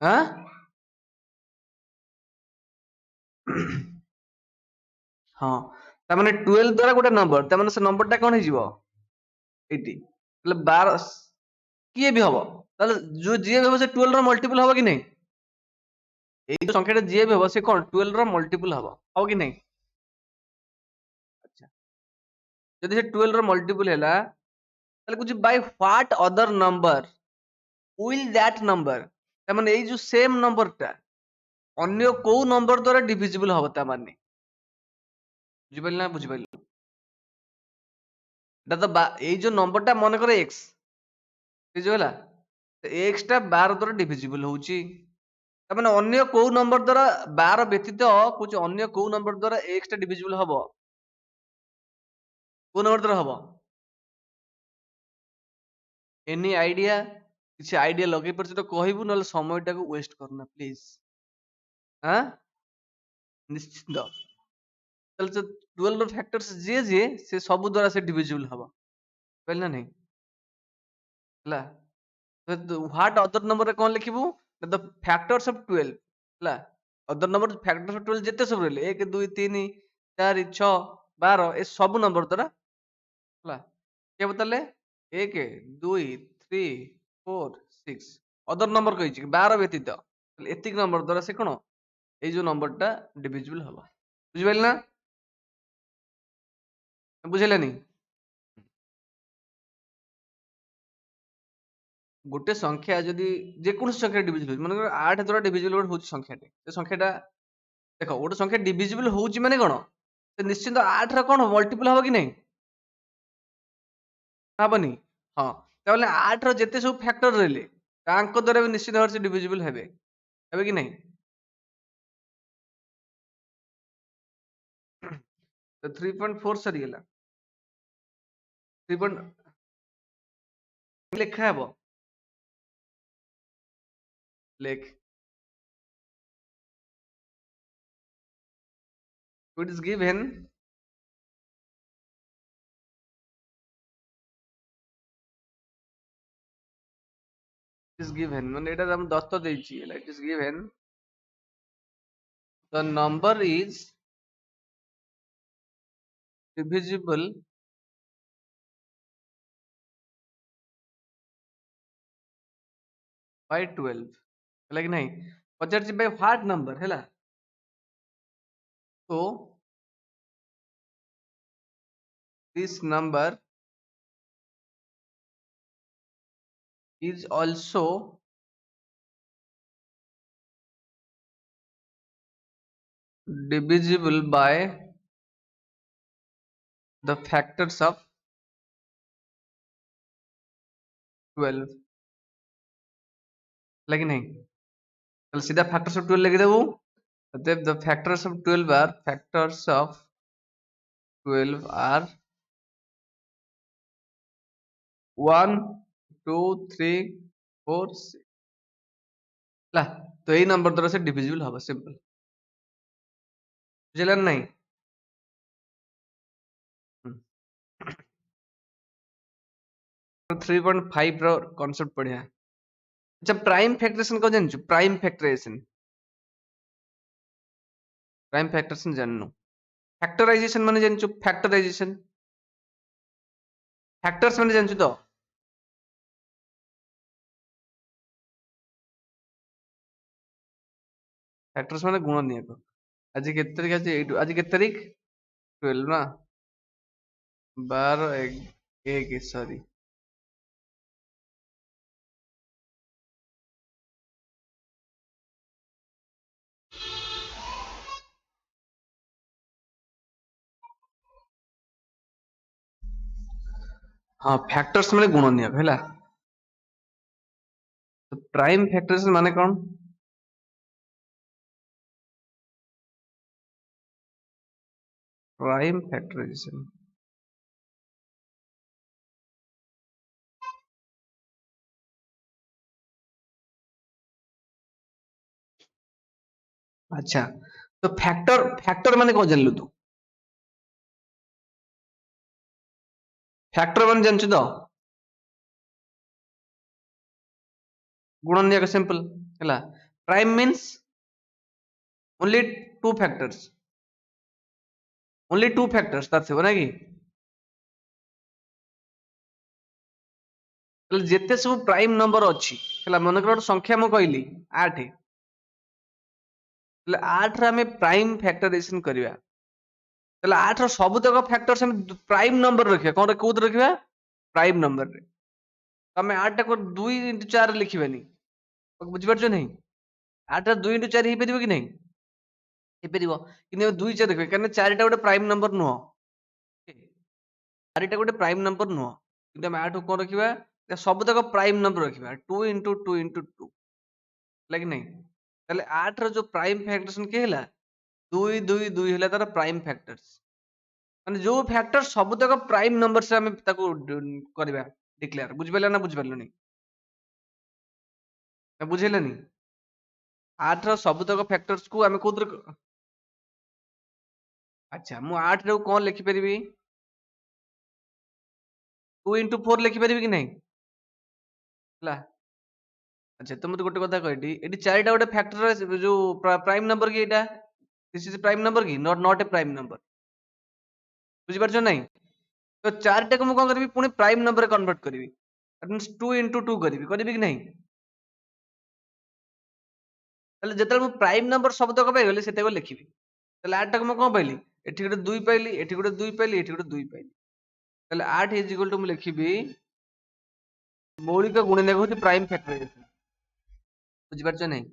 हाँ हाँ तार 12 द्वारा गोटे नंबर तार से नंबर टा कौन हो 80 12 किए भी हम जो जी भी हम से 12 मल्टीपल हम कि नहीं ये संख्या जी भी हम से कौन 12 मल्टीपल हम कि नहीं अच्छा जब से 12 मल्टीपल है कुछ by what other number will that number तार ये जो सेम नंबर टा अन्य को नंबर द्वारा डिविजिबल हम ता माने बुझिपारे ना बुझिपारे এটা তো এই যে নম্বরটা মনে করে x বুঝিগলা x টা 12 দ্বারা ডিভিজিবল হଉଛି তার মানে অন্য কোউ নম্বর দ্বারা 12 ব্যতীত কুछ অন্য কোউ নম্বর দ্বারা x টা ডিভিজিবল হব কোন নম্বর দ্বারা হব এনি আইডিয়া কিছু আইডিয়া লগাই পারছ তো কহিবু নলে সময়টাকে ওয়েস্ট করনা প্লিজ হ্যাঁ নিশ্চিত তাহলে তো 12 ର ଫ୍ୟାକ୍ଟର୍ସ ଯିଏ ଯିଏ ସେ ସବୁ ଦ୍ୱାରା ସେ ଡିଭିଜିବଲ ହବ କହିଲ ନା ନାହିଁ ହେଲା व्हाट अदर नंबर कौन लिखिबू द फैक्टर्स ऑफ 12 ହେଲା अदर नंबर फैक्टर्स ऑफ 12 जेते सब रहले 1 2 3 4 6 12 ए सब नंबर द्वारा ହେଲା के बताले 1 2 3 4 6 अदर नंबर कहिछि 12 व्यतीत एतिक नंबर द्वारा से कोन ए जो नंबर टा डिविजिबल हबा बुझिबेल ना बुझेलानी गोटे संख्या जदि जे कोन संख्या डिविजिबल माने 8 द्वारा डिविजिबल होछि संख्याटे से संख्याटा देख गोटे संख्या डिविजिबल होउची माने कोन से निश्चित 8 ର कोन मल्टीपल हबो कि नहीं हबनी हां ताले 8 ର जेते सब फैक्टर रहले तांको द्वारा भी निश्चित भाव से डिविजिबल हेबे हेबे कि नहीं तो 3.4 सरी गेला 3. लिखा हेबो लेख इट इज गिवन माने एटा हम दत्त देछि it is given the number is divisible by 12 ହେଲା कि नहीं पचार by व्हाट नंबर हैला तो this number is also divisible by the factors of 12 है कि नहीं चल सीधा factors of 12 लिख देबू मतलब the factors of 12 are factors of 12 are 1 2 3 4 6 ला तो यही नंबर द्वारा से डिविजिबल हबो सिंपल बुझला नहीं 3.5 रो कांसेप्ट पढ़िया अच्छा प्राइम फैक्टरेशन को जानछु प्राइम फैक्टरेशन जाननु फैक्टराइजेशन माने जानछु फैक्टराइजेशन फैक्टर्स माने जानछु तो फैक्टर्स माने गुणनीयक आज के तारीख आज के तारीख 12 ना 12 1 सॉरी हाँ फैक्टर्स माने गुणनीयक हैला तो प्राइम फैक्टरेशन माने कौन प्राइम फैक्टराइजेशन अच्छा तो फैक्टर फैक्टर माने कौन जानलु तू फैक्टर माने जानछु तो गुणनीयक सिंपल हैला prime means only two factors. Only two factors that's it, ନାଇଁ କି? ତାହେଲେ ଯେତେ ସବୁ ପ୍ରାଇମ ନମ୍ବର ଅଛି ହେଲା, ମନେକର ଗୋଟେ ସଂଖ୍ୟା ମୁଁ କହିଲି 8, ତାହେଲେ 8 ରେ ଆମେ ପ୍ରାଇମ ଫ୍ୟାକ୍ଟରାଇଜେସନ କରିବା। ତାହେଲେ 8 ର ସବୁତକ ଫ୍ୟାକ୍ଟର୍ସ ଆମେ ପ୍ରାଇମ ନମ୍ବର ରଖିବା। କଣ କୋଉଥିରେ ରଖିବା? ପ୍ରାଇମ ନମ୍ବରରେ। ତମେ 8 ଟାକୁ 2 into 4 ଲେଖିବାନି, ବୁଝିପାରୁଛ ନାହିଁ? 8 ର 2 into 4 ହେଇପାରିବ କି ନାହିଁ? ହେଇପାରିବ, କିନ୍ତୁ ଆମେ 2 4 ଦେଖିବା, କାରଣ 4 ଟା ଗୋଟେ ପ୍ରାଇମ ନମ୍ବର ନୁହଁ। 4 ଟା ଗୋଟେ ପ୍ରାଇମ ନମ୍ବର ନୁହଁ, କିନ୍ତୁ ଆମେ 8 କୁ କଣ ରଖିବା? ସବୁତକ ପ୍ରାଇମ ନମ୍ବର ରଖିବା। 2 into 2 into 2 ହେଲା କି ନାହିଁ? ତାହେଲେ 8 ର ଯୋଉ ପ୍ରାଇମ ଫ୍ୟାକ୍ଟର୍ସ କିଏ ହେଲା? 2 2 2 ହେଲା ତାର ପ୍ରାଇମ ଫ୍ୟାକ୍ଟର୍ସ। ମାନେ ଯୋଉ ଫ୍ୟାକ୍ଟର ସବୁତକ ପ୍ରାଇମ ନମ୍ବରସ ଆମେ ତାକୁ କରିବା ଡିକ୍ଲେୟାର। ବୁଝିପାରିଲ ନା ବୁଝିପାରିଲନି? ନା ବୁଝେଇଲେନି? 8 ର ସବୁତକ ଫ୍ୟାକ୍ଟର୍ସ କୁ ଆମେ କୋଉଥିରେ, ଆଚ୍ଛା ମୁଁ 8 ରେ କଣ ଲେଖିପାରିବି? 2 into 4 ଲେଖିପାରିବି କି ନାହିଁ? ହେଲା, ଆଚ୍ଛା ତ ମତେ ଗୋଟେ କଥା କହିଲି, ଏଠି 4ଟା ଗୋଟେ ଫ୍ୟାକ୍ଟର ଯୋଉ ପ୍ରାଇମ ନମ୍ବର କି ଏଇଟା? ଦିସ୍ ଇଜ ପ୍ରାଇମ ନମ୍ବର କି not not a prime number? ବୁଝିପାରୁଛ ନାହିଁ? ତ 4ଟାକୁ ମୁଁ କଣ କରିବି? ପୁଣି ପ୍ରାଇମ ନମ୍ବରରେ କନଭର୍ଟ କରିବି। ଦ୍ୟାଟ୍ ମିନ୍ସ 2 into 2 କରିବି କି ନାହିଁ? ତାହେଲେ ଯେତେବେଳେ ମୁଁ ପ୍ରାଇମ ନମ୍ବର ସବୁତକ ପାଇଗଲି ସେତେବେଳେ ଲେଖିବି। ତାହେଲେ 8 ଟାକୁ ମୁଁ କଣ ପାଇଲି? ଏଠି ଗୋଟେ 2 ପାଇଲି, ଏଠି ଗୋଟେ 2 ପାଇଲି, ଏଠି ଗୋଟେ 2 ପାଇଲି। ତାହେଲେ 8 ଇଜ ଇକ୍ୱାଲ ଟୁ ମୁଁ ଲେଖିବି ମୌଳିକ ଗୁଣନକୁ ହଉଛି ପ୍ରାଇମ ଫ୍ୟାକ୍ଟରାଇଜେସନ। ବୁଝିପାରୁଛ ନାହିଁ?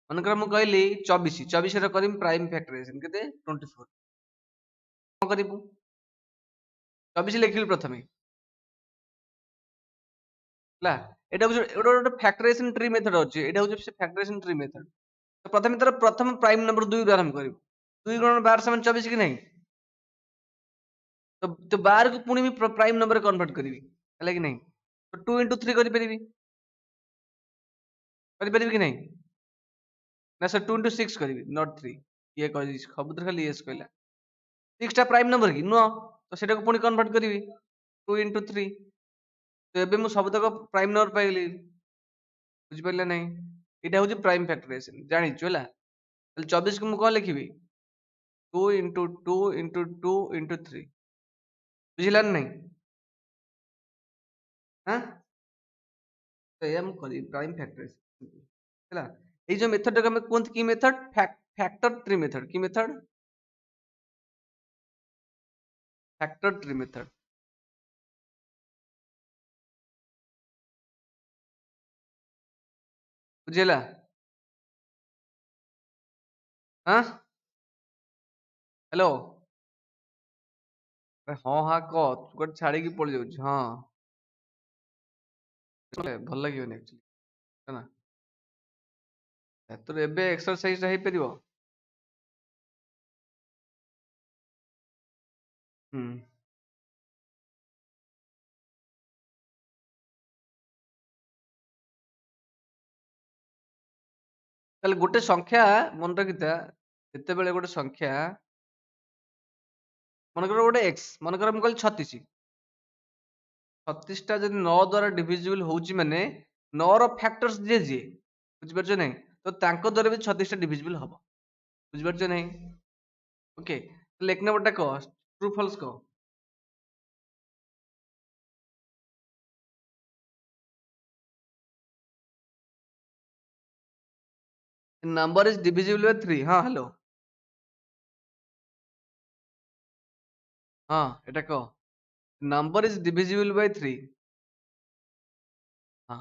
ମନେକର ମୁଁ କହିଲି 24, 24 ର କରିବି ପ୍ରାଇମ ଫ୍ୟାକ୍ଟରାଇଜେସନ କେତେ? 24। କଣ କରିବୁ? 24 ଲେଖିଲି ପ୍ରଥମେ ହେଲା। ଏଟା ହଉଛି ଗୋଟେ ଫ୍ୟାକ୍ଟରାଇଜେସନ ଟ୍ରି ମେଥଡ ଅଛି। ଏଟା ହଉଛି ସେ ଫ୍ୟାକ୍ଟରାଇଜେସନ ଟ୍ରି ମେଥଡ। ତ ପ୍ରଥମେ ତାର ପ୍ରଥମ ପ୍ରାଇମ ନମ୍ବର 2 ରୁ ଆରମ୍ଭ କରିବୁ। 2 ଗୁଣନ 12 ସମାନ 24 କି ନାହିଁ? ତ 12 କୁ ପୁଣି ବି ପ୍ରାଇମ ନମ୍ବର କନଭର୍ଟ କରିବି, ହେଲା କି ନାହିଁ? ତ 2 into 3 କରିପାରିବି କି ନାହିଁ? ନା ସେ 2 into 6 କରିବି, ନଟ୍ 3। ଇଏ କହିଲି ସବୁଥିରେ ଖାଲି ଇଏସ୍ କହିଲା। 6 ଟା ପ୍ରାଇମ ନମ୍ବର କି ନୁହଁ, ତ ସେଟାକୁ ପୁଣି କନଭର୍ଟ କରିବି 2 into 3। ତ ଏବେ ମୁଁ ସବୁତକ ପ୍ରାଇମ ନମ୍ବର ପାଇଗଲି। ବୁଝିପାରିଲେ ନାହିଁ? ଏଇଟା ହଉଛି ପ୍ରାଇମ ଫ୍ୟାକ୍ଟରାଇଜେସନ, ଜାଣିଛୁ ହେଲା। ତାହେଲେ 24 କୁ ମୁଁ କଣ ଲେଖିବି? 2 into 2 into 2 into 3। ବୁଝିଲା ନା ନାହିଁ? ହାଁ, ତ ଏଇଆ ମୁଁ କରିବି ପ୍ରାଇମ ଫ୍ୟାକ୍ଟରାଇଜେସନ ହେଲା। ଏଇ ଯୋଉ ମେଥଡଟାକୁ ଆମେ କୁହନ୍ତି କି ମେଥଡ? Factor tree method. କି ମେଥଡ? Factor tree method. ବୁଝିହେଲା? ହଁ, ହ୍ୟାଲୋ। ହଁ ହଁ କହ, ତୁ କୁଆଡେ ଛାଡିକି ପଳେଇ ଯାଉଛି। ହଁ, ଭଲ ଲାଗିବନି ଆକ୍ଚୁଆଲି ହେଲା। ତୋର ଏବେ ଏକ୍ସରସାଇଜ ଟା ହେଇପାରିବ। ହୁଁ, ତାହେଲେ ଗୋଟେ ସଂଖ୍ୟା ମନେ ରଖିଥା, ଯେତେବେଳେ ଗୋଟେ ସଂଖ୍ୟା ମନେକର ଗୋଟେ ଏକ୍ସ, ମନେକର ମୁଁ କହିଲି 36, 36 ଟା ଯଦି 9 ଦ୍ଵାରା ଡିଭିଜିବଲ ହଉଛି ମାନେ 9 ର ଫ୍ୟାକ୍ଟର୍ସ ଯିଏ ଯିଏ, ବୁଝିପାରୁଛ ନାହିଁ? ତ ତାଙ୍କ ଦ୍ଵାରା ବି 36 ଟା ଡିଭିଜିବଲ ହବ। ବୁଝିପାରୁଛ ନାହିଁ? ଓକେ, ତାହେଲେ 1 ନମ୍ବରଟା କହ, ଟ୍ରୁ ଫଲସ କହ। Number is divisible by 3। ହଁ, ହ୍ୟାଲୋ। ହଁ, ଏଟା କହ। Number is divisible by 3। ହଁ,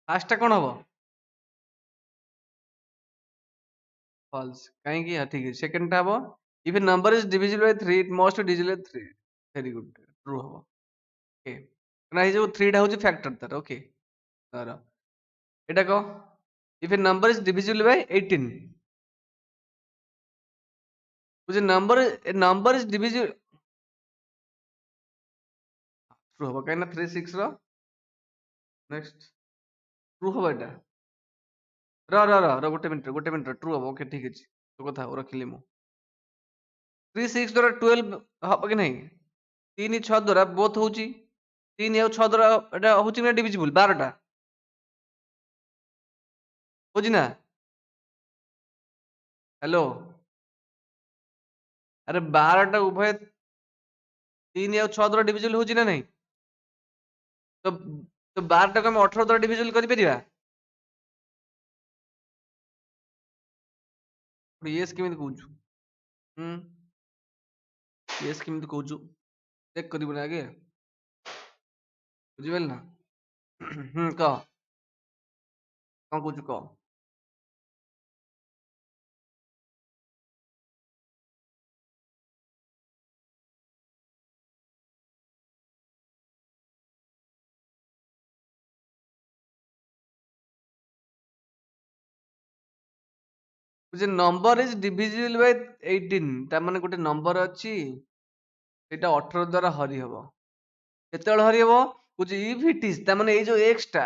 ଫାଷ୍ଟ ଟା କଣ ହବ? ଫଲସ। କାହିଁକି? ହଁ ଠିକ ଅଛି। ସେକେଣ୍ଡ ଟା ହବ if a number is divisible by 3 it must be divisible by 3। Very good, true ହବ। ଓକେ, ନା ଏଇ ଯୋଉ 3 ଟା ହଉଛି ଫ୍ୟାକ୍ଟର ତାର। ଓକେ, ତାର ଏଟା କହ, if a number is divisible by 18, which number is divisible, true ହବ କାହିଁକି ନା 3 6 ର ନେକ୍ସଟ ଟ୍ରୁ ହବ ଏଟା। ଗୋଟେ ମିନିଟ ଟ୍ରୁ ହବ। ଓକେ ଠିକ ଅଛି, ତୋ କଥା ରଖିଲି ମୁଁ। 3 6 ଦ୍ୱାରା 12 ହବ କି ନାହିଁ? 3 6 ଦ୍ୱାରା ବୋଥ ହଉଛି 3 ଆଉ 6 ଦ୍ୱାରା ଏଟା ହଉଛି ନା ଡିଭିଜିବୁଲ 12 ଟା ହଉଛି ନା ହ୍ୟାଲୋ ଆରେ 12 ଟା ଉଭୟ 3 ଆଉ 6 ଦ୍ୱାରା ଡିଭିଜିବୁଲ ହଉଛି ନା ନାଇଁ ତ ତ 12 ଟାକୁ ଆମେ 18 ଦ୍ୱାରା ଡିଭିଜିବୁଲ କରିପାରିବା ୟେସ୍ କେମିତି କହୁଛୁ ହୁଁ ୟେସ୍ କେମିତି କହୁଛୁ ଚେକ୍ କରିବୁ ନା ଆଗେ ବୁଝିପାରିଲ ନା ହୁଁ କହ କଣ କହୁଛୁ କହ ଯେ ନମ୍ବର ଇଜ ଡିଭିଜିବଲ ବାଇ 18 ତା ମାନେ ଗୋଟେ ନମ୍ବର ଅଛି ସେଇଟା 18 ଦ୍ୱାରା ହରି ହବ କେତେବେଳେ ହରି ହବ କହୁଛି ଇଫ୍ ଇଟ୍ ଇଜ ତା ମାନେ ଏଇ ଯୋଉ x ଟା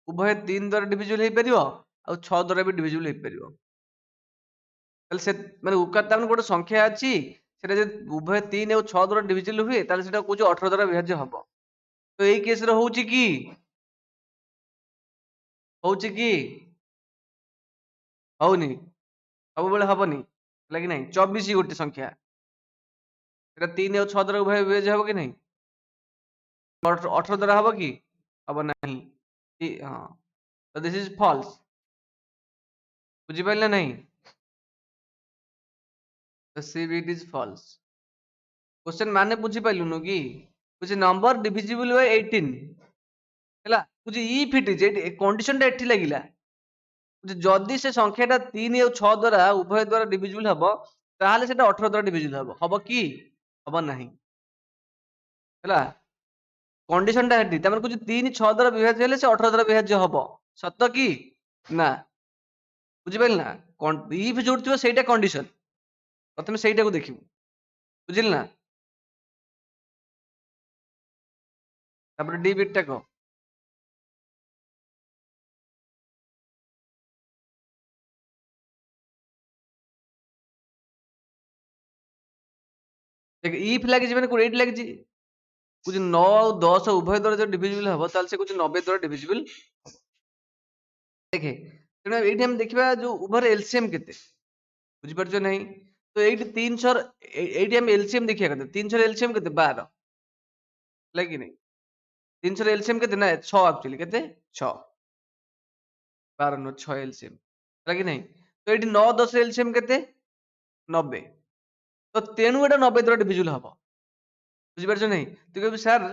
ଉଭୟ 3 ଦ୍ୱାରା ଡିଭିଜିବଲ ହେଇପାରିବ ଆଉ 6 ଦ୍ୱାରା ବି ଡିଭିଜିବଲ ହେଇପାରିବ ତାହେଲେ ସେ ମାନେ ଉକାର ତା ମାନେ ଗୋଟେ ସଂଖ୍ୟା ଅଛି ସେଟା ଯଦି ଉଭୟ 3 ଆଉ 6 ଦ୍ୱାରା ଡିଭିଜିବଲ ହୁଏ ତାହେଲେ ସେଟା କହୁଛି 18 ଦ୍ୱାରା ବିଭାଜ୍ୟ ହବ ତ ଏଇ କେସରେ ହଉଛି କି ହଉନି ସବୁବେଳେ ହବନି ହେଲା କି ନାଇଁ 24 ଗୋଟେ ସଂଖ୍ୟା ସେଟା 3 ଆଉ 6 ଦ୍ୱାରା ଉଭୟ ବିଭାଜ୍ୟ ହବ କି ନାଇଁ 18 ଦ୍ୱାରା ହବ କି ହବ ନାହିଁ ହଁ ତ ଦିସ୍ ଇଜ ଫଲ୍ସ ବୁଝିପାରିଲେ ନାହିଁ ତ C bit is false question ମାନେ ବୁଝିପାରିଲୁନୁ କି ବୁଝି ନମ୍ବର ଡିଭିଜିବଲ ବାଇ 18 ହେଲା ବୁଝି ଇଫ୍ ଇଟ୍ ଇଜ ଏଠି କଣ୍ଡିସନ ଟା ଏଠି ଲାଗିଲା ଯଦି ସେ ସଂଖ୍ୟାଟା 3 ଆଉ 6 ଦ୍ୱାରା ଉଭୟ ଦ୍ୱାରା ଡିଭିଜିବଲ ହବ ତାହେଲେ ସେଟା 18 ଦ୍ୱାରା ଡିଭିଜିବଲ ହବ ହବ କି ହବ ନାହିଁ ହେଲା କଣ୍ଡିସନ ଟା ଏଠି ତାମାନେ କହୁଛି 3 6 ଦ୍ୱାରା ବିଭାଜ୍ୟ ହେଲେ ସେ 18 ଦ୍ୱାରା ବିଭାଜ୍ୟ ହବ ସତ କି ନା ବୁଝିପାରିଲ ନା ଇଫ୍ ଯୋଉଠି ଥିବ ସେଇଟା କଣ୍ଡିସନ ପ୍ରଥମେ ସେଇଟାକୁ ଦେଖିବୁ ବୁଝିଲ ନା ତାପରେ ଡି ବିଟ୍ ଟା କହ ଦେଖ ଇଫ୍ ଲାଗିଛି ମାନେ କୋଉଠି ଏଇଠି ଲାଗିଛି କହୁଛି 9 ଆଉ 10 ଉଭୟ ଦ୍ୱାରା ଯଦି ଡିଭିଜିବଲ ହବ ତାହେଲେ ସେ କହୁଛି 90 ଦ୍ୱାରା ଡିଭିଜିବଲ ଦେଖେ ତେଣୁ ଏଇଠି ଆମେ ଦେଖିବା ଯୋଉ ଉଭୟର ଏଲସିଏମ କେତେ ବୁଝିପାରୁଛ ନାହିଁ ତ ଏଇଠି 3 ଛର ଏଇଠି ଆମେ ଏଲସିଏମ ଦେଖିବା କଥା 3 ଛର ଏଲସିଏମ କେତେ 12 ହେଲା କି ନାଇଁ 3 ଛର ଏଲସିଏମ କେତେ ନା 6 ଆକ୍ଚୁଆଲି କେତେ 6 12 ନୁହଁ 6 ଏଲସିଏମ ହେଲା କି ନାଇଁ ତ ଏଇଠି 9 10 ଏଲସିଏମ କେତେ 90 ତ ତେଣୁ ଏଟା 90 ଦ୍ୱାରା ଡିଭିଜିବଲ ହବ ବୁଝିପାରୁଛ ନାହିଁ ତୁ କହିବୁ ସାର୍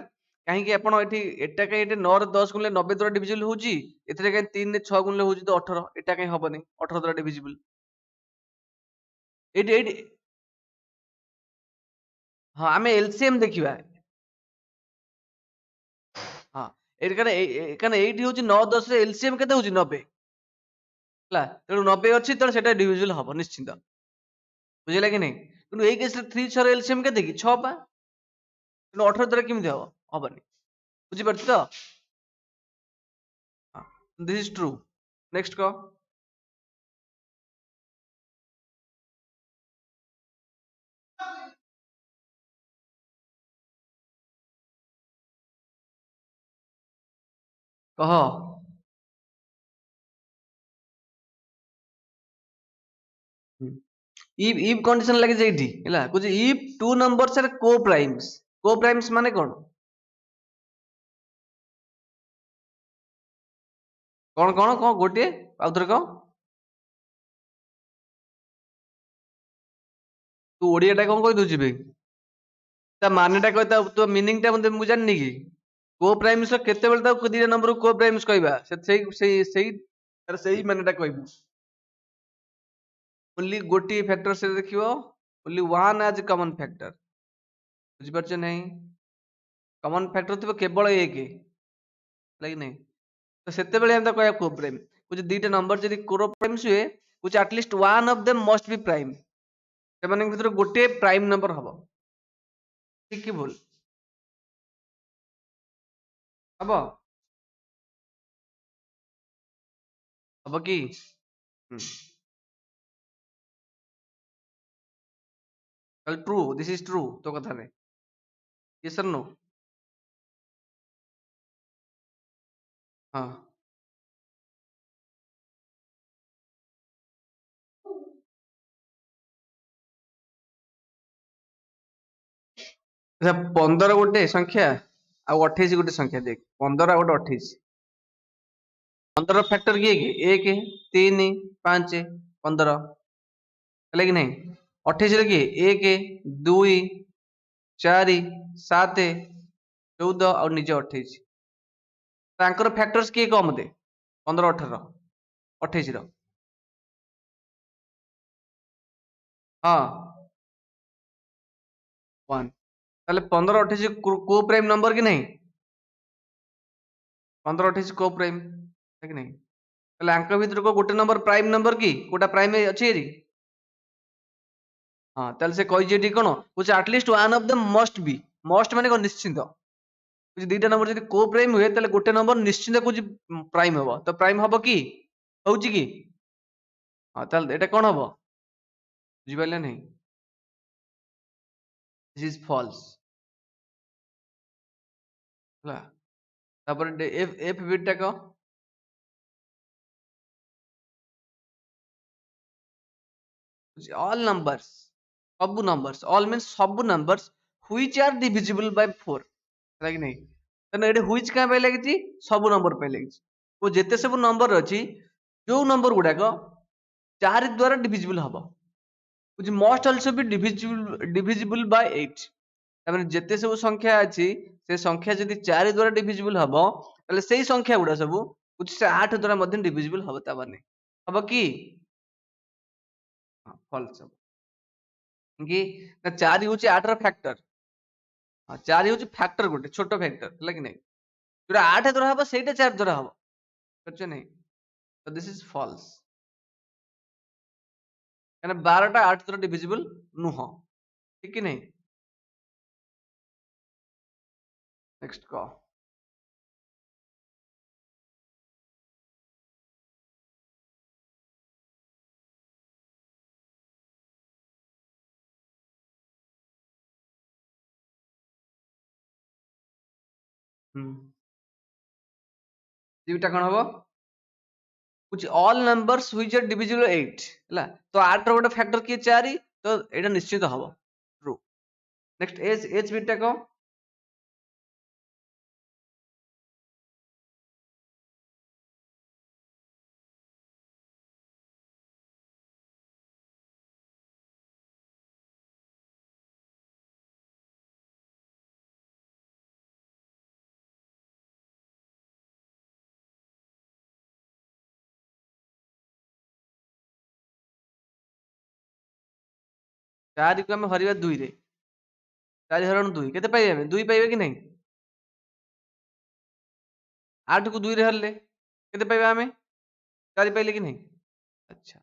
କାହିଁକି ଆପଣ ଏଠି ଏଟା କାହିଁ ଏଠି 9 ରେ 10 ଗୁଣିଲେ 90 ଦ୍ୱାରା ଡିଭିଜିବଲ ହଉଛି ଏଥିରେ କାହିଁ 3 ରେ 6 ଗୁଣିଲେ ହଉଛି ତ 18 ଏଟା କାହିଁ ହବନି 18 ଦ୍ୱାରା ଡିଭିଜିବଲ ଏଇଠି ଏଇଠି ହଁ ଆମେ ଏଲସିଏମ ଦେଖିବା ହଁ ଏଇଠି କାରଣ ଏଇଠି ହଉଛି 9 10 ରେ ଏଲସିଏମ କେତେ ହଉଛି 90 ହେଲା ତେଣୁ 90 ଅଛି ତେଣୁ ସେଟା ଡିଭିଜିବଲ ହବ ନିଶ୍ଚିନ୍ତ ବୁଝିଲା କି ନାଇଁ କିନ୍ତୁ ଏଇ କେସରେ 3 6 ର ଏଲସିଏମ କେତେ କି 6 ପା ତେଣୁ 18 ଦ୍ୱାରା କେମିତି ହବ ହବନି ବୁଝିପାରୁଛୁ ତ ଦିସ୍ ଇଜ ଟ୍ରୁ ନେକ୍ସଟ କହ କହ if condition ଲାଗିଛି ଏଇଠି ହେଲା କହୁଛି if two numbers are co-primes ମାନେ କଣ କଣ କଣ କଣ ଗୋଟିଏ ଆଉଥରେ କହ ତୁ ଓଡିଆ ଟା କଣ କହିଦଉଛୁ ବେ ତା ମାନେ ଟା କହ ତୋ ମିନିଂ ଟା ମୁଁ ଜାଣିନି କି କୋ-ପ୍ରାଇମ୍ସ ର କେତେବେଳେ ତାକୁ ଦିଟା ନମ୍ବରକୁ କୋ-ପ୍ରାଇମ୍ସ କହିବା ତାର ସେଇ ମାନେଟା କହିବୁ ଓନ୍ଲି ଗୋଟିଏ ଫ୍ୟାକ୍ଟର ସେ ଦେଖିବ ଓନ୍ଲି ୱାନ୍ ଆଜ୍ କମନ ଫ୍ୟାକ୍ଟର ବୁଝିପାରୁଛ ନାହିଁ କମନ ଫ୍ୟାକ୍ଟର ଥିବ କେବଳ ଏକ ହେଲା କି ନାହିଁ ତ ସେତେବେଳେ ଆମେ ତାକୁ କହିବା କୋ-ପ୍ରାଇମ୍ କହୁଛି ଦିଟା ନମ୍ବର ଯଦି କୋ-ପ୍ରାଇମ୍ସ ହୁଏ କହୁଛି at least one of them must B Prime ସେମାନଙ୍କ ଭିତରୁ ଗୋଟିଏ ପ୍ରାଇମ୍ ନମ୍ବର ହବ ଠିକ କି ଭୁଲ ହବ ହବ କି ହୁଁ ତାହେଲେ ଟ୍ରୁ ଦିସ୍ ଇଜ ଟ୍ରୁ ତୋ କଥାରେ यस और नो? हाँ। अच्छा 15 ଗୋଟେ ସଂଖ୍ୟା ଆଉ 28 ଗୋଟେ ସଂଖ୍ୟା ଦେଖ 15 ଆଉ ଗୋଟେ 28। 15 ଫ୍ୟାକ୍ଟର କିଏ କି 1 3 5 15 ହେଲା କି ନାହିଁ? 28 ରେ କିଏ 1 2 4 7 14 ଆଉ ନିଜେ 28। ତାଙ୍କର ଫ୍ୟାକ୍ଟର୍ସ କିଏ କମ ଦେ 15 18 28 ର। ହଁ 1। ତାହେଲେ 15 28 କୋ ପ୍ରାଇମ ନମ୍ବର କି ନାହିଁ? 15 28 କୋ ପ୍ରାଇମ है कि नहीं? ତାହେଲେ ଆଙ୍କ ଭିତରୁ କୋଉ ଗୋଟେ ନମ୍ବର ପ୍ରାଇମ ନମ୍ବର କି? କୋଉଟା ପ୍ରାଇମ ଅଛି ଏରି? ହଁ ତାହେଲେ ସେ କହିଛି ଏଠି କଣ? କହୁଛି ଆଟଲିଷ୍ଟ ୱାନ୍ ଅଫ ଦ ମଷ୍ଟ ବି। ମଷ୍ଟ ମାନେ କଣ ନିଶ୍ଚିନ୍ତ। କହୁଛି ଦିଟା ନମ୍ବର ଯଦି କୋ ପ୍ରାଇମ ହୁଏ ତାହେଲେ ଗୋଟେ ନମ୍ବର ନିଶ୍ଚିନ୍ତ କହୁଛି ପ୍ରାଇମ ହବ। ତ ପ୍ରାଇମ ହବ କି? ହଉଛି କି? ହଁ ତାହେଲେ ଏଇଟା କଣ ହବ? ବୁଝିପାରିଲେ ନାହିଁ? This is false. ହେଲା ତାପରେ ଏଫ ଏଫ ବିଟ୍ ଟା କଣ? all numbers ସବୁ numbers all means ସବୁ numbers which are divisible by 4 ହେଲା କି ନାହିଁ? ତାହେଲେ ଏଠି which କାହା ପାଇଁ ଲାଗିଛି? ସବୁ ନମ୍ବର ପାଇଁ ଲାଗିଛି। ଓ ଯେତେ ସବୁ ନମ୍ବର ଅଛି ଯୋଉ ନମ୍ବର ଗୁଡାକ 4 ଦ୍ୱାରା ଡିଭିଜିବଲ ହବ which must also be divisible by 8। ତାମାନେ ଯେତେ ସବୁ ସଂଖ୍ୟା ଅଛି ସେ ସଂଖ୍ୟା ଯଦି 4 ଦ୍ୱାରା ଡିଭିଜିବଲ ହବ ତାହେଲେ ସେଇ ସଂଖ୍ୟା ଗୁଡା ସବୁ ସେ 8 ଦ୍ୱାରା ମଧ୍ୟ ଡିଭିଜିବଲ ହବ ତା ମାନେ ହବ କି? ହଁ ଫଲ୍ସ ହବ। କି ନା 4 ହଉଛି 8 ର ଫ୍ୟାକ୍ଟର। ହଁ 4 ହଉଛି ଫ୍ୟାକ୍ଟର ଗୋଟେ ଛୋଟ ଫ୍ୟାକ୍ଟର ହେଲା କି ନାହିଁ? ଯୋଉଟା 8 ଦ୍ୱାରା ହବ ସେଇଟା 4 ଦ୍ୱାରା ହବ। ବୁଝୁଛ ନାହିଁ? ତ ଦିସ୍ ଇଜ ଫଲ୍ସ। କାହିଁକିନା 12 ଟା 8 ଦ୍ୱାରା ଡିଭିଜିବଲ ନୁହଁ। ଠିକ କି ନାହିଁ? ନେକ୍ସଟ କହ। ହୁଁ ଦୁଇଟା କଣ ହବ? କହୁଛି all numbers which are divisible 8 ହେଲା ତ 8 ର ଗୋଟେ ଫ୍ୟାକ୍ଟର କିଏ 4 ତ ଏଇଟା ନିଶ୍ଚିତ ହବ ଟ୍ରୁ। ନେକ୍ସଟ ଏଜ ଏଜ ବିଟ୍ ଟା କଣ? ଚାରିକୁ ଆମେ ହରିବା 2 ରେ 4 ହରଣ 2 କେତେ ପାଇବା ଆମେ 2 ପାଇବା କି ନାହିଁ? 8 କୁ 2 ରେ ହରିଲେ କେତେ ପାଇବା ଆମେ? 4 ପାଇଲେ କି ନାହିଁ? ଆଚ୍ଛା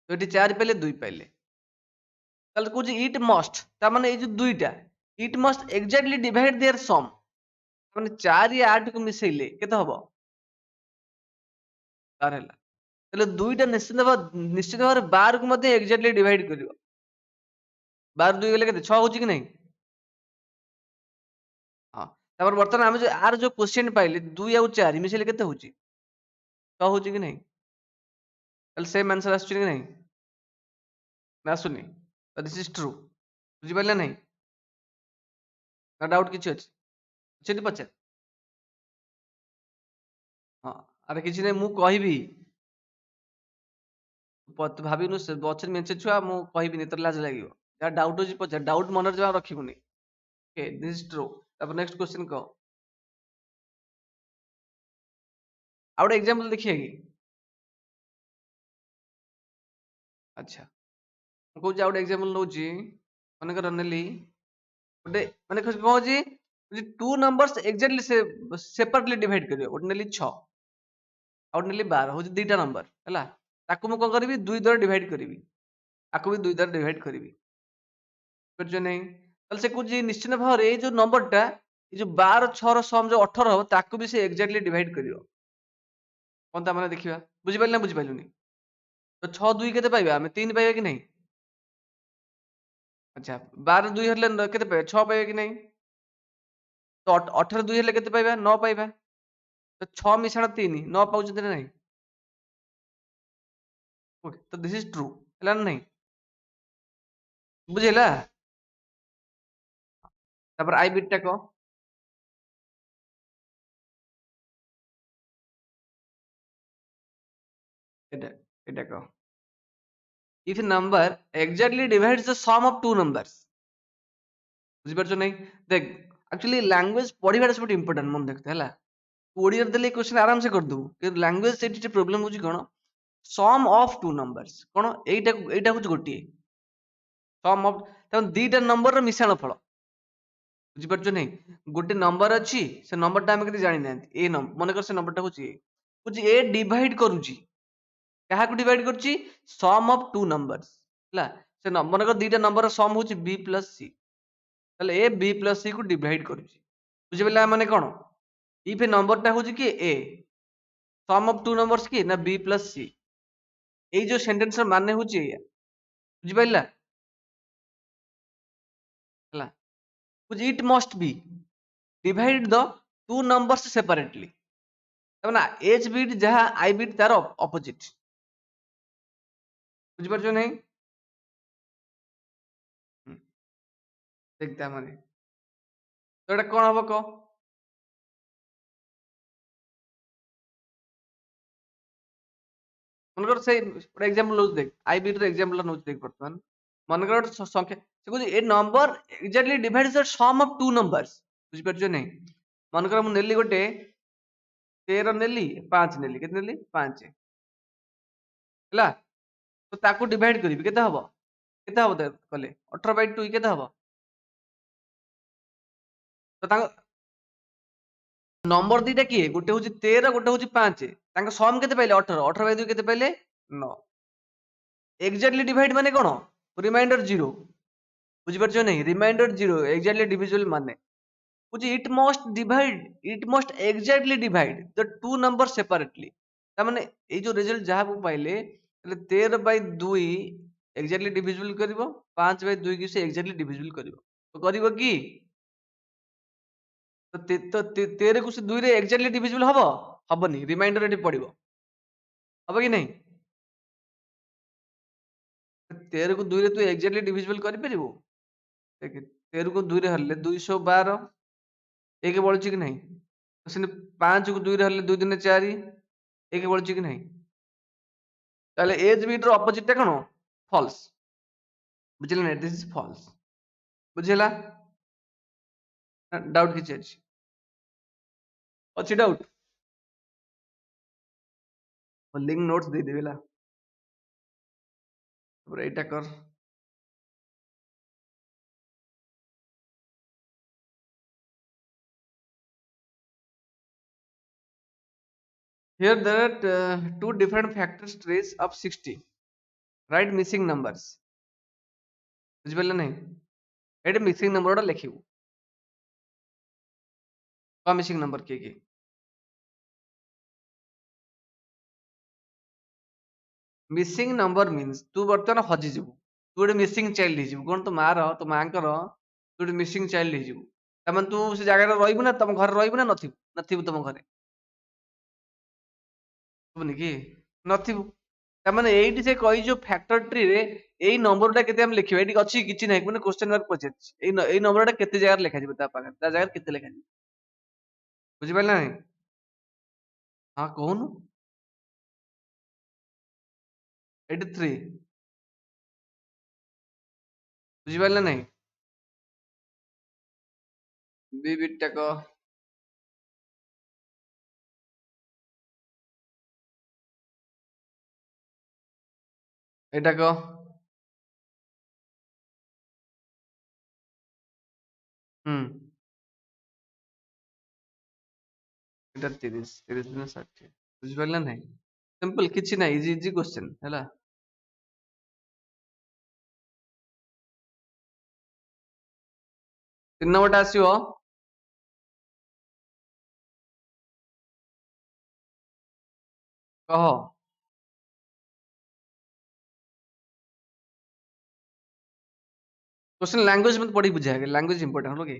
ତ ଏଠି 4 ପାଇଲେ 2 ପାଇଲେ ତାହେଲେ କହୁଛି ଇଟ୍ ମଷ୍ଟ ତା ମାନେ ଏଇ ଯୋଉ ଦୁଇଟା ଇଟ୍ ମଷ୍ଟ ଏକ୍ଜାକ୍ଟଲି ଡିଭାଇଡ देयर ସମ୍ ମାନେ 4 8 କୁ ମିଶେଇଲେ କେତେ ହବ? 12 ହେଲା। ତାହେଲେ ଦୁଇଟା ନିଶ୍ଚିତ ଭାବରେ 12 କୁ ମଧ୍ୟ ଏକ୍ଜାକ୍ଟଲି ଡିଭାଇଡ କରିବ। 12 2 ଗଲେ କେତେ 6 ହଉଛି କି ନାହିଁ? ହଁ ତାପରେ ବର୍ତ୍ତମାନ ଆମେ ଯୋଉ ଆର ଯୋଉ କ୍ୱେଶ୍ଚିନ୍ ପାଇଲେ 2 ଆଉ 4 ମିଶେଇଲେ କେତେ ହଉଛି? 6 ହଉଛି କି ନାହିଁ? ତାହେଲେ ସେମ୍ ଆନ୍ସର ଆସୁଛି କି ନାହିଁ? ନା ଆସୁନି? This is true. ବୁଝିପାରିଲେ ନାହିଁ? ନା ଡାଉଟ୍ କିଛି ଅଛି? ସେଠି ପଚାର। ହଁ ଆରେ କିଛି ନାହିଁ ମୁଁ କହିବି। ତୁ ଭାବିନୁ ପଛରେ ମେଞ୍ଚେ ଛୁଆ ମୁଁ କହିବିନି ତୋର ଲାଜ ଲାଗିବ। ଯାହା ଡାଉଟ୍ ଅଛି ପଚାର ଡାଉଟ୍ ମନରେ ଜମା ରଖିବୁନି। Okay this is true. ତାପରେ ନେକ୍ସଟ କ୍ୱେଶ୍ଚିନ୍ କହ। ଆଉ ଗୋଟେ ଏକ୍ସାମ୍ପଲ ଦେଖିବା କି? ଆଚ୍ଛା ମୁଁ କହୁଛି ଆଉ ଗୋଟେ ଏକ୍ସାମ୍ପଲ ନଉଛି ମନେକର ନେଲି ଗୋଟେ ମାନେ କଣ ହଉଛି ଟୁ ନମ୍ବରସ୍ ଏକ୍ଜାକ୍ଟଲି ସେପାରେଟଲି ଡିଭାଇଡ କରିବ ଗୋଟେ ନେଲି 6 ଆଉ ଗୋଟେ ନେଲି 12 ହଉଛି ଦିଟା ନମ୍ବର ହେଲା ତାକୁ ମୁଁ କଣ କରିବି 2 ଦ୍ୱାରା ଡିଭାଇଡ କରିବି ଆକୁ ବି 2 ଦ୍ୱାରା ଡିଭାଇଡ କରିବି ବୁଝୁଛ ନାହିଁ ତାହେଲେ ସେ କହୁଛି ନିଶ୍ଚିତ ଭାବରେ ଏଇ ଯୋଉ ନମ୍ବରଟା ଏଇ ଯୋଉ 12 6 ର ସମ ଯୋଉ 18 ହବ ତାକୁ ବି ସେ ଏକ୍ଜାକ୍ଟଲି ଡିଭାଇଡ କରିବ କଣ ତା ମାନେ ଦେଖିବା ବୁଝିପାରିଲେ ନା ବୁଝିପାରିଲୁନି ତ 6 2 କେତେ ପାଇବା ଆମେ 3 ପାଇବା କି ନାହିଁ ଆଚ୍ଛା 12 2 ହେଲେ କେତେ ପାଇବା 6 ପାଇବା କି ନାହିଁ? ତ 18 2 ହେଲେ କେତେ ପାଇବା 9 ପାଇବା। ତ 6 ମିଶାଣ 3 9 ପାଉଛନ୍ତି ନା ନାହିଁ? ଓକେ ତ ଦିସ୍ ଇଜ ଟ୍ରୁ ହେଲା ନା ନାହିଁ? ବୁଝିହେଲା? ତାପରେ ଆଇ ବିଟ୍ ଟା କହ। ଏଇଟା ଏଇଟା କହ। If a number exactly divides the sum of two numbers ବୁଝିପାରୁଛ ନାଇଁ ଦେଖ ଆକ୍ଚୁଆଲି ଲାଙ୍ଗୁଏଜ ପଢିବାଟା ସବୁଠୁ ଇମ୍ପୋର୍ଟାଣ୍ଟ ମନେ ରଖିଥା ହେଲା ତୁ ଓଡ଼ିଆରେ ଦେଲେ କ୍ୱେଶ୍ଚନ ଆରାମସେ କରିଦେବୁ କିନ୍ତୁ ଲାଙ୍ଗୁଏଜ ସେଠି ଟିକେ ପ୍ରୋବ୍ଲେମ ହଉଛି କଣ ସମ୍ ଅଫ୍ ଟୁ ନମ୍ବର୍ସ କଣ ଏଇଟା ହଉଛି ଗୋଟିଏ ସମ୍ ଅଫ୍ ତେଣୁ ଦିଟା ନମ୍ବରର ମିଶାଣ ଫଳ ବୁଝିପାରୁଛ ନାଇଁ ଗୋଟେ ନମ୍ବର ଅଛି ସେ ନମ୍ବରଟା ଆମେ କେତେ ଜାଣିନାହାନ୍ତି ଏ ନମ୍ବର ମନେକର ସେ ନମ୍ବରଟା ହଉଛି ଏ ଡିଭାଇଡ କରୁଛି କାହାକୁ ଡିଭାଇଡ କରୁଛି ସମ୍ ଅଫ୍ ଟୁ ନମ୍ବର୍ସ ହେଲା ସେ ମନେକର ଦିଟା ନମ୍ବରର ସମ୍ ହଉଛି b ପ୍ଲସ ସି ତାହେଲେ ଏ b ପ୍ଲସ ସି କୁ ଡିଭାଇଡ କରୁଛି ବୁଝିପାରିଲା ମାନେ କଣ ଇଫ ଏ ନମ୍ବରଟା ହଉଛି କି ଏ ସମ୍ ଅଫ୍ ଟୁ ନମ୍ବର୍ସ କି ନା b ପ୍ଲସ ସି ଏଇ ଯୋଉ ସେଣ୍ଟେନ୍ସର ମାନେ ହଉଛି ଏଇଆ ବୁଝିପାରିଲା ହେଲା ଇଟ୍ ମଷ୍ଟ ବି ଡିଭାଇଡ ଦ ଟୁ ନମ୍ବର୍ସ ସେପାରେଟଲି ତାମାନେ ଏଚ୍ ବିଟ୍ ଯାହା ଆଇ ବିଟ୍ ତାର ଅପୋଜିଟ ବୁଝିପାରୁଛ ନାହିଁ ଦେଖ ତା ମାନେ ତ ଏଟା କଣ ହବ କହ ମନେକର ସେଇ ଗୋଟେ ଏକ୍ସାମ୍ପଲ ନଉଛି ଦେଖ ଆଇ ବିଟ୍ ର ଏକ୍ସାମ୍ପଲ ନଉଛି ଦେଖ ବର୍ତ୍ତମାନ ମନେକର ଗୋଟେ ସଂଖ୍ୟା ସେ କହୁଛି a number exactly divides the sum of two numbers ବୁଝିପାରୁଛ ନାହିଁ ମନେକର ମୁଁ ନେଲି ଗୋଟେ 13 ନେଲି 5 ନେଲି କେତେ ନେଲି 5 ହେଲା ତ ତାକୁ ଡିଭାଇଡ କରିବି କେତେ ହବ ଦେଖ କଲେ 18/2 କେତେ ହବ ତ ତାଙ୍କ ନମ୍ବର ଦିଟା କିଏ ଗୋଟେ ହଉଛି 13 ଗୋଟେ ହଉଛି 5 ତାଙ୍କ ସମ୍ କେତେ ପାଇଲେ 18 କେତେ ପାଇଲେ 9 ଏକ୍ସାକ୍ଟଲି ଡିଭାଇଡ ମାନେ କଣ ରିମାଇଣ୍ଡର 0 ବୁଝିପାରୁଛ ନାହିଁ ରିମାଇଣ୍ଡର 0 ଏକ୍ସାକ୍ଟଲି ଡିଭିଜିବଲ ମାନେ ବୁଝି ଇଟ୍ ମଷ୍ଟ ଏକ୍ସାକ୍ଟଲି ଡିଭାଇଡ ଦ ଟୁ ନମ୍ବର ସେପାରେଟଲି ତାମାନେ ଏଇ ଯୋଉ ରେଜଲ୍ଟ ଯାହାକୁ ପାଇଲେ ତାହେଲେ 13/2 ଏକ୍ସାକ୍ଟଲି ଡିଭିଜିବଲ କରିବ 5/2 କି ସେ ଏକ୍ସାକ୍ଟଲି ଡିଭିଜିବଲ କରିବ ତ କରିବ କି ତ 13 କୁ ସେ 2 ରେ ଏକ୍ସାକ୍ଟଲି ଡିଭିଜିବଲ ହବ ହବନି ରିମାଇଣ୍ଡର ଏଠି ପଡିବ ହବ କି ନାହିଁ 13 କୁ 2 ରେ ତୁ ଏକ୍ସାକ୍ଟଲି ଡିଭିଜିବଲ କରିପାରିବୁ ଦେଖ 13 କୁ 2 ରେ ହରିଲେ 212 ଏକ ବଳୁଛି କି ନାହିଁ ସେମିତି 5 କୁ 2 ରେ ହରିଲେ 2 ଦିନେ 4 ଏକ ବଳୁଛି କି ନାହିଁ ତାହେଲେ ଏଜ୍ ବିଟ୍ ର ଅପୋଜିଟ ଟା କଣ ଫଲ୍ସ ବୁଝିଲେ ନା ଦିସ୍ ଇଜ ଫଲ୍ସ ବୁଝିହେଲା ଡାଉଟ କିଛି ଅଛି ଡାଉଟ ଲିଙ୍କ ନୋଟ୍ସ ଦେଇଦେବି ହେଲା ତାପରେ ଏଇଟା କର here there are two different factors trace of 60 right missing numbers ବୁଝିପାରିଲେ ନାହିଁ ଏଠି ମିସିଂ ନମ୍ବର ଟା ଲେଖିବୁ କଣ ମିସିଂ ନମ୍ବର କିଏ ମିସିଂ ନମ୍ବର ମିନ୍ସ ତୁ ବର୍ତ୍ତମାନ ହଜିଯିବୁ ତୁ ଗୋଟେ ମିସିଂ ଚାଇଲ୍ଡ ହେଇଯିବୁ କଣ ତୋ ମାଙ୍କର ତୁ ଗୋଟେ ମିସିଂ ଚାଇଲ୍ଡ ହେଇଯିବୁ ତାମାନେ ତୁ ସେ ଜାଗାରେ ରହିବୁ ନା ତମ ଘରେ ରହିବୁ ନା ନଥିବୁ ତମ ଘରେ ହବୁନି କି ନଥିବୁ ତାମାନେ ଏଇଠି ସେ କହିଛି ଯୋଉ ଫ୍ୟାକ୍ଟର ଟ୍ରିରେ ଏଇ ନମ୍ବର ଟା କେତେ ଆମେ ଲେଖିବା ଏଇଠି ଅଛି କିଛି ନାହିଁ ମାନେ କ୍ୱେଶ୍ଚନ ମାର୍କ ପଚାରିଛି ଏଇ ନମ୍ବର ଟା କେତେ ଜାଗାରେ ଲେଖାଯିବ ତା ପାଖରେ ତା ଜାଗାରେ କେତେ ଲେଖାଯିବ ବୁଝିପାରିଲ ନାହିଁ ହଁ କହୁନୁ ଏଇଠି 3 ବୁଝିପାରିଲ ନାହିଁ ବି ବିଟ୍ ଟା କହ ଏଇଟା କହ ହୁଁ ଏଇଟା 30 ଦିନ 60 ବୁଝିପାରିଲ ନାହିଁ ସିମ୍ପଲ କିଛି ନାହିଁ ଇଜି ଇଜି କ୍ୱେଶ୍ଚନ ହେଲା 3 ନମ୍ବରଟା ଆସିବ କହ क्वेश्चन लैंग्वेज में पढ़ी बुझाएगा, लैंग्वेज इंपॉर्टेंट हो गई।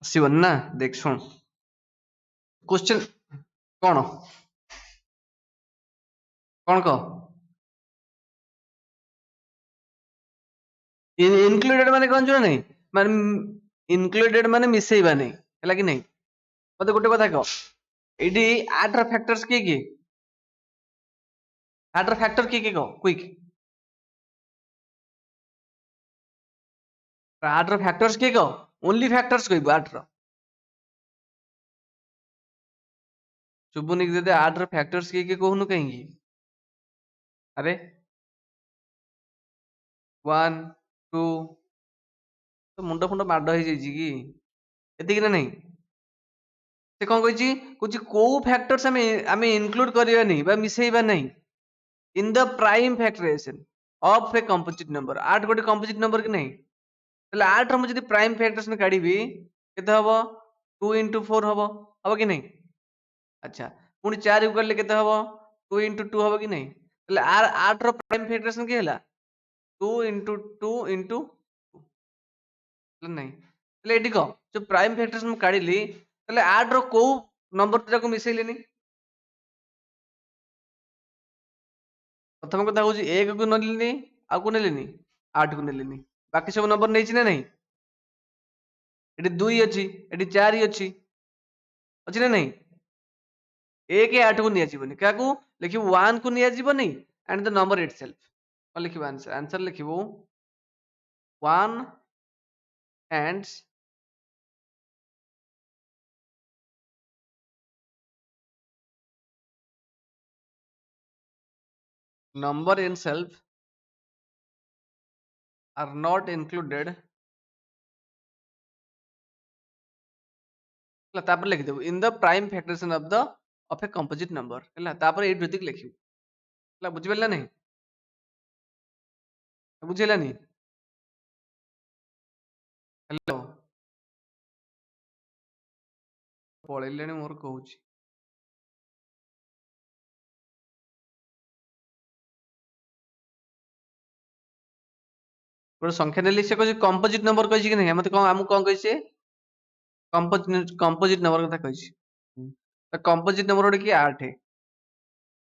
ଆସିବନି ନା, ଦେଖ ଶୁଣ क्वेश्चन कौन कौन कह इनक्लूडेड माने कौन जो नहीं, माने इनक्लूडेड माने मिसेइबा नहीं हैला कि नहीं। मते गोटे कथा कह, एडी आठ र फैक्टर्स किए आठ र फैक्टर किए कह क्विक, आठ र फैक्टर्स किए कह, ओनली फैक्टर्स कहबो आठ र। शुभुनी कि जदि आठ र फैक्टर्स किए कहूनु कहीं, अरे 1 2 तो मुंड फुंड माड हो जाइए कि एतिक ना नहीं। से कौन कही कुछ को फैक्टर्स हमें इनक्लूड करबानी बा मिसेइबा नहीं in the prime factorization of a composite number. आठ गोटे कंपोजिट नंबर कि नहीं, ताहले आठ रो मुझे प्राइम फैक्टराइजेशन काढिबी केते हबो 2 into 4 हबो कि नहीं। अच्छा पुणी 4 को करले केते हबो 2 into 2 हबो कि नहीं। ताहले आठ रो प्राइम फैक्टराइजेशन के हला 2 into 2 into नहीं। ताहले एडी को जो प्राइम फैक्टराइजेशन काढिली ताहले आठ रो को नंबर तक मिसेइलेनी। प्रथम कथा हूँ एक को नलिनी आउ को नेलिनी 8 को नेलिनी, बाकी सब नंबर नहीं ना नहीं। एटी 2 अच्छी एटी 4 अच्छी अच्छी ना नहीं। एक 8 को निया जीवनी क्या को लिखिबो 1 को निया जीवनी एंड द नंबर इटसेल्फ। और लिखिबो आंसर, आंसर लिखिबो 1 and number itself are not included। तापर लिखि देबो in the prime factorization of the of a composite number हैला। तापर एट भितिक लिखिबो हैला। बुझि पेला नहीं, बुझिला नहीं। हेलो पळैलेनी मोर कहूची। गोटे संख्या नेली से कहै कंपोजिट नंबर कहै कि नहीं, मते हमु कोन कहै छै कंपोजिट नंबर कथा कहै छै। तो कंपोजिट नंबर गोटे कि 8।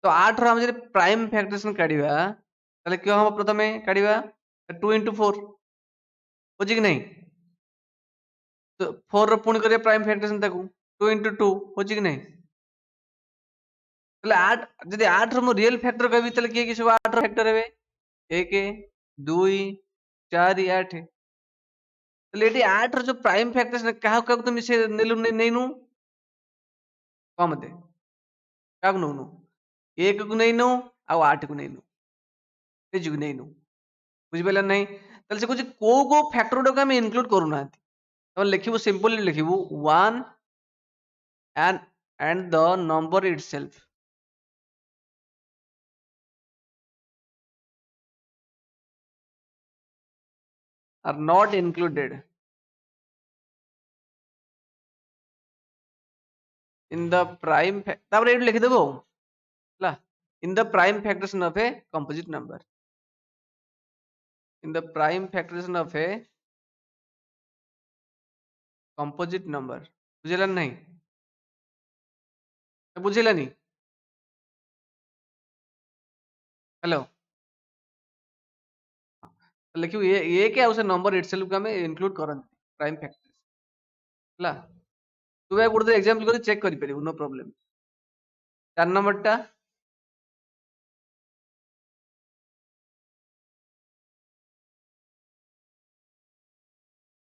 तो 8 रो हम जे प्राइम फैक्टराइजेशन काढिबा ताले क्यों हम प्रथमे काढिबा 2 into 4 बुझि कि नहीं। तो 4 रो पुणी करिया प्राइम फैक्टराइजेशन ताकू 2 into 2 बुझि कि नहीं। ताले 8 जदि 8 रो मु रियल फैक्टर कहबी ताले किए कि सब 8 रो फैक्टर हेबे 1 2 4 8। ताले एटी 8 रो जो प्राइम फैक्टराइजेशन काहा काहा तो मिसे नेलु नेनु कमते काहा को नउनु 1 को नै नु आ 8 को नै नु ए जुग नै नु बुझि पेला नहीं। ताले से कुछ को फैक्टर को हम इंक्लूड करू ना। तो लिखिबो simply लिखिबो 1 and the number itself are not included in the prime तापर एटु लिखि देबो ला in the prime factorization of a composite number, in the prime factorization of a composite number। बुझिला नहीं, बुझिला नहीं। हेलो लिखिबो ये के उसे नंबर इटसेल्फ को हमें इंक्लूड करन प्राइम फैक्टर ला। तू भाई गुड एग्जांपल कर चेक करि परिबो नो प्रॉब्लम। 4 नंबर टा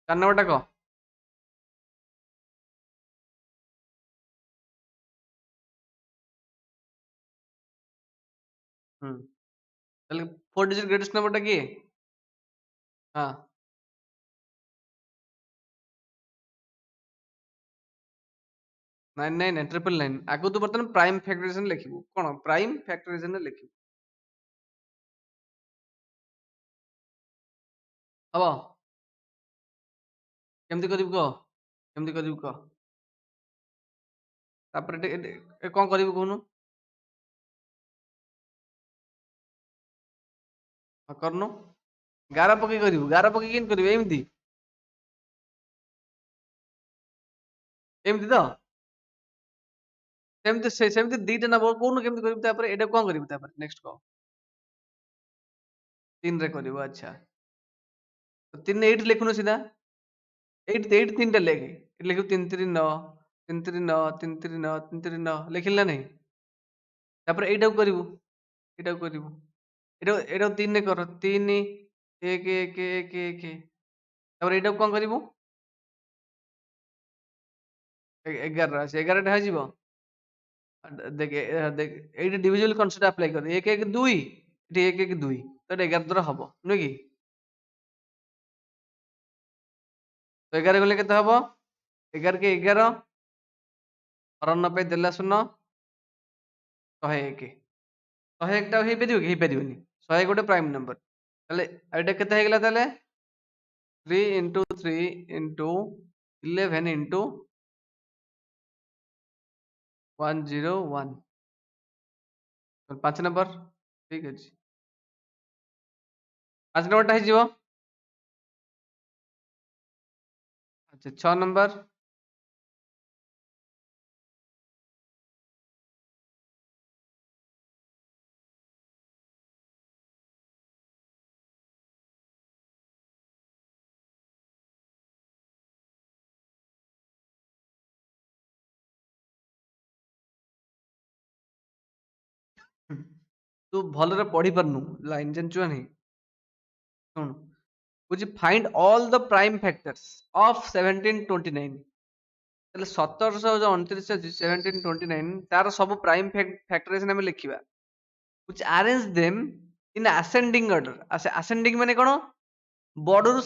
4 नंबर टा को ताले 4 डिजिट ग्रेटेस्ट नंबर टा की हां ନାଇଁ ନାଇଁ ନାଇଁ ଟ୍ରିପଲ ନାଇନ୍ ଆଗକୁ ତୁ ବର୍ତ୍ତମାନ ପ୍ରାଇମ ଫ୍ୟାକ୍ଟରାଇଜେସନ ଲେଖିବୁ କଣ ପ୍ରାଇମ ଫ୍ୟାକ୍ଟରାଇଜେସନ ଲେଖିବୁ ହବ କେମିତି କରିବୁ କହ କେମିତି କରିବୁ କହ ତାପରେ କଣ କରିବୁ କହୁନୁ ହଁ କରୁନୁ ଗାର ପକେଇ କରିବୁ ଗାର ପକେଇ କେମିତି କରିବୁ ଏମିତି ଏମିତି ତ ସେମିତି ଦିଟା ନବ କହୁନୁ କେମିତି କରିବୁ ତାପରେ ଏଇଟା କଣ କରିବୁ ତାପରେ ନେକ୍ସଟ କହ ତିନିରେ କରିବୁ ଆଚ୍ଛା ତିନି ଏଇଠି ଲେଖୁନୁ ସିଧା ଏଇଠି ତିନିଟା ଲେଖେ ଏଇଠି ଲେଖିବୁ ତିନି ତିନି ନଅ ତିନି ତିନି ନଅ ତିନି ତିନି ନଅ ତିନି ତିନି ନଅ ଲେଖିଲି ନା ନାଇଁ ତାପରେ ଏଇଟାକୁ କରିବୁ ଏଇଟାକୁ ତିନିରେ କର ତିନି ଏକ ତାପରେ ଏଇଟାକୁ କଣ କରିବୁ 11 ଅଛି 11ଟା ହେଇଯିବ ଦେଖ ଦେଖ ଏଇଠି ଡିଭିଜୁଆଲ କନସେପ୍ଟ ଆପ୍ଲାଏ କର 1 1 2 ଏଠି 1 1 2 ତ 11 ଦ୍ୱାରା ହବ ନୁହେଁ କି ତ 11 ଗଲେ କେତେ ହବ 11 କେ 11 ହରଣ ପାଇଁ ଦେଲା ଶୂନ 101 101 ଟା ହେଇପାରିବ କି ହେଇପାରିବନି 101 ଗୋଟେ ପ୍ରାଇମ ନମ୍ବର ତାହେଲେ ଏଇଟା କେତେ ହେଇଗଲା ତାହେଲେ 3 into 3 into 11 into 101 5 ନମ୍ବର ଠିକ ଅଛି 5 ନମ୍ବରଟା ହେଇଯିବ ଆଚ୍ଛା 6 ନମ୍ବର ତୁ ଭଲରେ ପଢି ପାରୁନୁ ଲାଇନ ଜାଣିଛୁ ନା ନାହିଁ ଶୁଣ ବୁଝି find all the prime factors of 1729 ତାହେଲେ 1729 ଅଛି 1729 ତାର ସବୁ ପ୍ରାଇମ ଫ୍ୟାକ୍ଟରାଇଜେସନ ଆମେ ଲେଖିବା which arrange them in ascending order ascending ମାନେ କଣ ବଡରୁ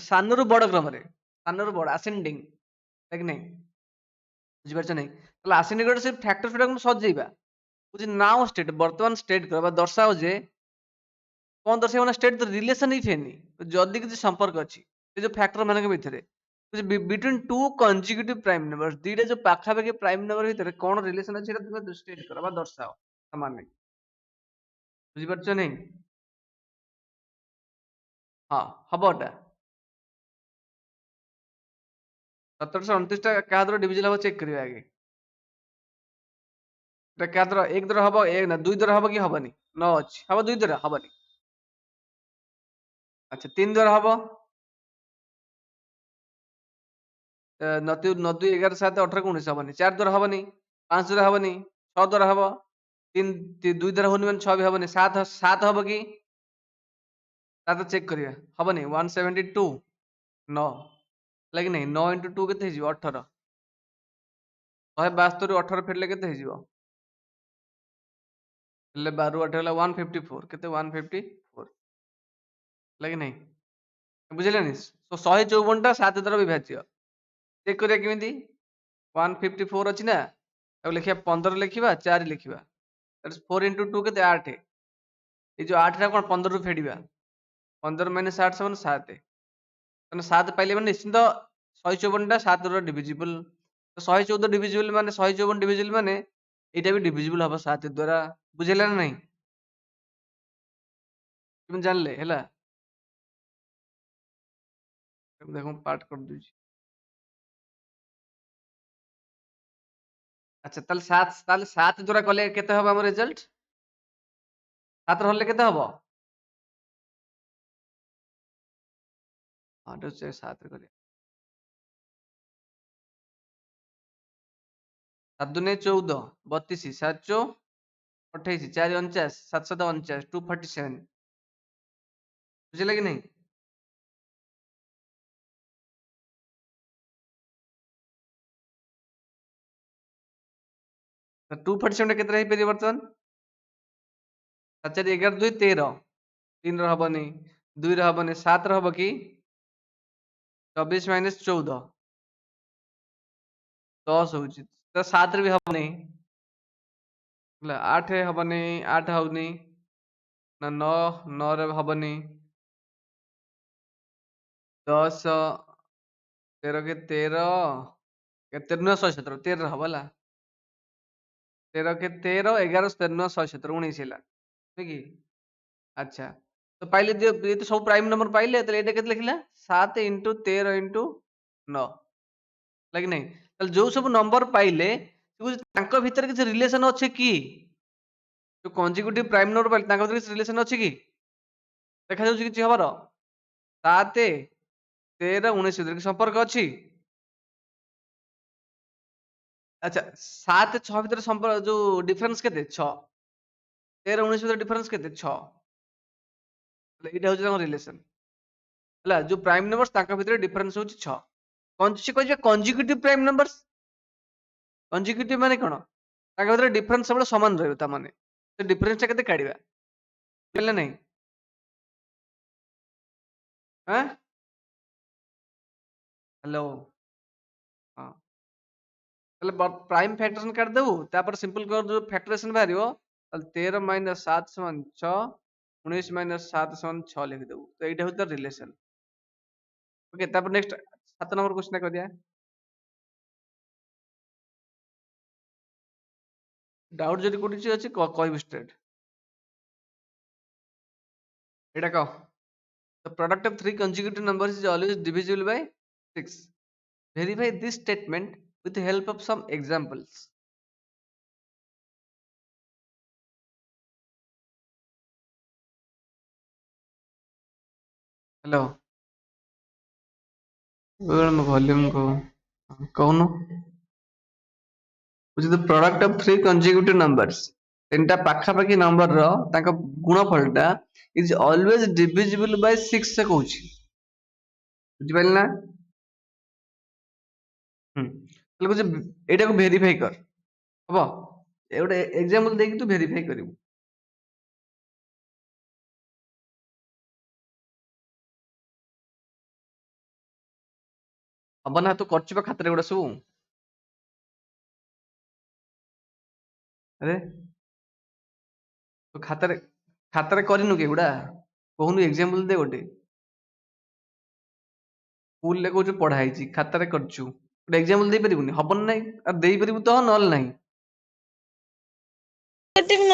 ସାନରୁ ବଡ କ୍ରମରେ ସାନରୁ ବଡ ascending କି ନାଇଁ ବୁଝିପାରୁଛ ନାଇଁ ତାହେଲେ ascending order ସେ ଫ୍ୟାକ୍ଟର ଗୁଡାକୁ ସଜେଇବା ବୁଝି ନାଓ ଷ୍ଟେଟ ବର୍ତ୍ତମାନ ଷ୍ଟେଟ କରିବା ଦର୍ଶାଅ ଯେ କଣ ଦର୍ଶାଇବ ନା ଷ୍ଟେଟ ରିଲେସନ ଇଫ ଏନି ଯଦି କିଛି ସମ୍ପର୍କ ଅଛି ସେ ଯୋଉ ଫ୍ୟାକ୍ଟର ମାନଙ୍କ ଭିତରେ ବିଟୱିନ୍ ଟୁ କନଜିକ୍ୟୁଟିଭ ପ୍ରାଇମ ନମ୍ବର ଦିଟା ଯୋଉ ପାଖାପାଖି ପ୍ରାଇମ ନମ୍ବର ଭିତରେ କଣ ରିଲେସନ ଅଛି ସେଟା ତୁମେ ଷ୍ଟେଟ କର ବା ଦର୍ଶାଅ ସମାନ ବୁଝିପାରୁଛ ନାଇଁ ହଁ ହବ ଏଟା 1729 ଟା କାହା ଦ୍ୱାରା ଡିଭିଜନ ହବ ଚେକ୍ କରିବା ଆଗେ এটা କାହା ଦ୍ୱାରା ଏକ ଦ୍ୱାରା ହବ ଏକ ନା ଦୁଇ ଦ୍ୱାରା ହବ କି ହବନି 9 ଅଛି ହବ ଦୁଇ ଦ୍ୱାରା ହବନି ଆଚ୍ଛା ତିନି ଦ୍ୱାରା ହବ ନଅ ଦୁଇ 11 7 18 19 ହବନି 4 ଦ୍ୱାରା ହବନି 5 ଦ୍ୱାରା ହବନି 6 ଦ୍ୱାରା ହବ 3 2 ଦ୍ୱାରା ହଉନି ମାନେ 6 ବି ହବନି 7 7 ହବ କି ତା ତ ଚେକ୍ କରିବା ହବନି 172 9 ଲାଗି ନାହିଁ 9 into 2 କେତେ ହେଇଯିବ 18 172 ରୁ 18 ଫେରିଲେ କେତେ ହେଇଯିବ ହେଲେ 12 8 ହେଲା 154 କେତେ 154 ଲାଗି ନାହିଁ ବୁଝିଲେନି 154 ଟା 7 ଦ୍ୱାରା ବିଭାଜ୍ୟ ଚେକ୍ କରିବା କେମିତି 154 ଅଛି ନା ତାକୁ ଲେଖିବା 15 ଲେଖିବା 4 ଲେଖିବା 4 into 2 କେତେ 8 ଏଇ ଯୋଉ 8 ଟା କଣ 15 ରୁ ଫେଡ଼ିବା 15 minus 8 ସମାନ 7 ମାନେ 7 ପାଇଲେ ମାନେ ନିଶ୍ଚିନ୍ତ 154 ଟା 7 ଦ୍ୱାରା ଡିଭିଜିବଲ 114 ଡିଭିଜିବଲ ମାନେ 154 ଡିଭିଜିବଲ ମାନେ ଏଇଟା ବି ଡିଭିଜିବଲ ହବ 7 ଦ୍ୱାରା ବୁଝିଲା ନା ନାଇଁ ତୁମେ ଜାଣିଲେ ହେଲା ଦେଖ ମୁଁ ପାର୍ଟ କରିଦଉଛି ଆଚ୍ଛା ତାହେଲେ 7 ଦ୍ୱାରା କଲେ କେତେ ହବ ଆମ ରେଜଲ୍ଟ 7 ର ହଲେ କେତେ ହବ ହଁ ଏଟା 7 ରେ କରିବା 7 ଦୁନେ 14 32 7 ଚଉ 28 4 49 7 7 49 247 ବୁଝିଲା କି ନାଇଁ 247 କେତେ ହେଇପାରିବ ବର୍ତ୍ତମାନ 7 4 11 2 13 3 ର ହବନି 2 ର ହବନି 7 ର ହବ କି 24 - 14 10 ହଉଛି तो 7 रे भी हबनी ହେଲା 8 ହବନି 8 ହଉନି ନା 9 9 ରେ ହବନି 10 13 के 13 କେତେ ନୁହଁ 117 13 ରେ ହବ ହେଲା 13 के 13 11 13 ନୁହଁ 117 19 ହେଲା ଠିକ କି ଆଚ୍ଛା ତ ପାଇଲେ ये तो ସବୁ ପ୍ରାଇମ ନମ୍ବର ପାଇଲେ ତାହେଲେ ଏଇଟା କେତେ ଲେଖିଲା 7 * 13 * 9 ଲାଗି ନାହିଁ ତାହେଲେ ଯୋଉ ସବୁ ନମ୍ବର ପାଇଲେ ତାଙ୍କ ଭିତରେ କିଛି ରିଲେସନ ଅଛି କି जो कंजिक्यूटिव प्राइम नंबर पाइले ताଙ୍କ ଭିତରେ କିଛି ରିଲେସନ ଅଛି କି ଦେଖା ଯାଉଛି କିଛି ହବାର 7 13 19 ଭିତରେ କିଛି ସମ୍ପର୍କ ଅଛି ଆଚ୍ଛା 7 6 ଭିତରେ ସମ୍ପର୍କ ଯୋଉ ଡିଫରେନ୍ସ କେତେ 6 13 19 ଭିତରେ ଡିଫରେନ୍ସ କେତେ 6 ଏଇଟା ହଉଛି ତାଙ୍କ ରିଲେସନ ହେଲା ଯୋଉ ପ୍ରାଇମ ନମ୍ବର୍ସ ତାଙ୍କ ଭିତରେ ଡିଫରେନ୍ସ ହଉଛି 6 ସେ କହିବେ कंजिक्यूटिव प्राइम नंबर्स कंजिक्यूटिव माने कଣ ତାଙ୍କ ଭିତରେ ଡିଫରେନ୍ସ ସବୁବେଳେ ସମାନ ରହିବ ତା ମାନେ ସେ ଡିଫରେନ୍ସ ଟା କେତେ କାଢିବା ବୁଝିଲେ ନାହିଁ ହାଁ हेलो हाँ ତାହେଲେ ପ୍ରାଇମ ଫ୍ୟାକ୍ଟରେସନ କାଢିଦେବୁ ତାପରେ ସିମ୍ପଲ कर जो ଫ୍ୟାକ୍ଟରେସନ ବାହାରିବ ତାହେଲେ 13 - 7 = 6 19 - 7 = 6 लिखिदेବୁ ତ ଏଇଟା ହଉଛି ତାର ରିଲେସନ ओके ତାପରେ नेक्स्ट 7 नंबर क्वेश्चन କରିବା डाउट ଯଦି କୋଠି ଅଛି କହିବି ଷ୍ଟ୍ରେଟ ଏଇଟା କହ the product of three consecutive numbers is always divisible by 6 verify this statement with the help of some examples hello volume को कौन which is the product of three consecutive numbers ତିନିଟା ପାଖାପାଖି number ର ତାଙ୍କ ଗୁଣଫଳଟା is always divisible by 6 ସେ କହୁଛି ବୁଝିପାରିଲେ ନା ତାହେଲେ କହୁଛି ଏଇଟାକୁ ଭେରିଫାଇ କର ହବ ଗୋଟେ ଏକ୍ସାମ୍ପଲ ଦେଇକି ତୁ ଭେରିଫାଇ କରିବୁ ହବ ନା ତୁ କରିଛୁ ବା ଖାତାରେ ଗୁଡା ସବୁ ଆରେ ତୁ ଖାତାରେ କରିନୁ କି ଏଗୁଡା କହୁନୁ ଏକ୍ସାମ୍ପଲ ଦେ ଗୋଟେ ସ୍କୁଲରେ କହୁଛୁ ପଢା ହେଇଛି ଖାତାରେ କରିଛୁ ଗୋଟେ ଏକ୍ସାମ୍ପଲ ଦେଇପାରିବୁନି ହବନି ନାହିଁ ଆଉ ଦେଇପାରିବୁ ତ ନହେଲେ ନାହିଁ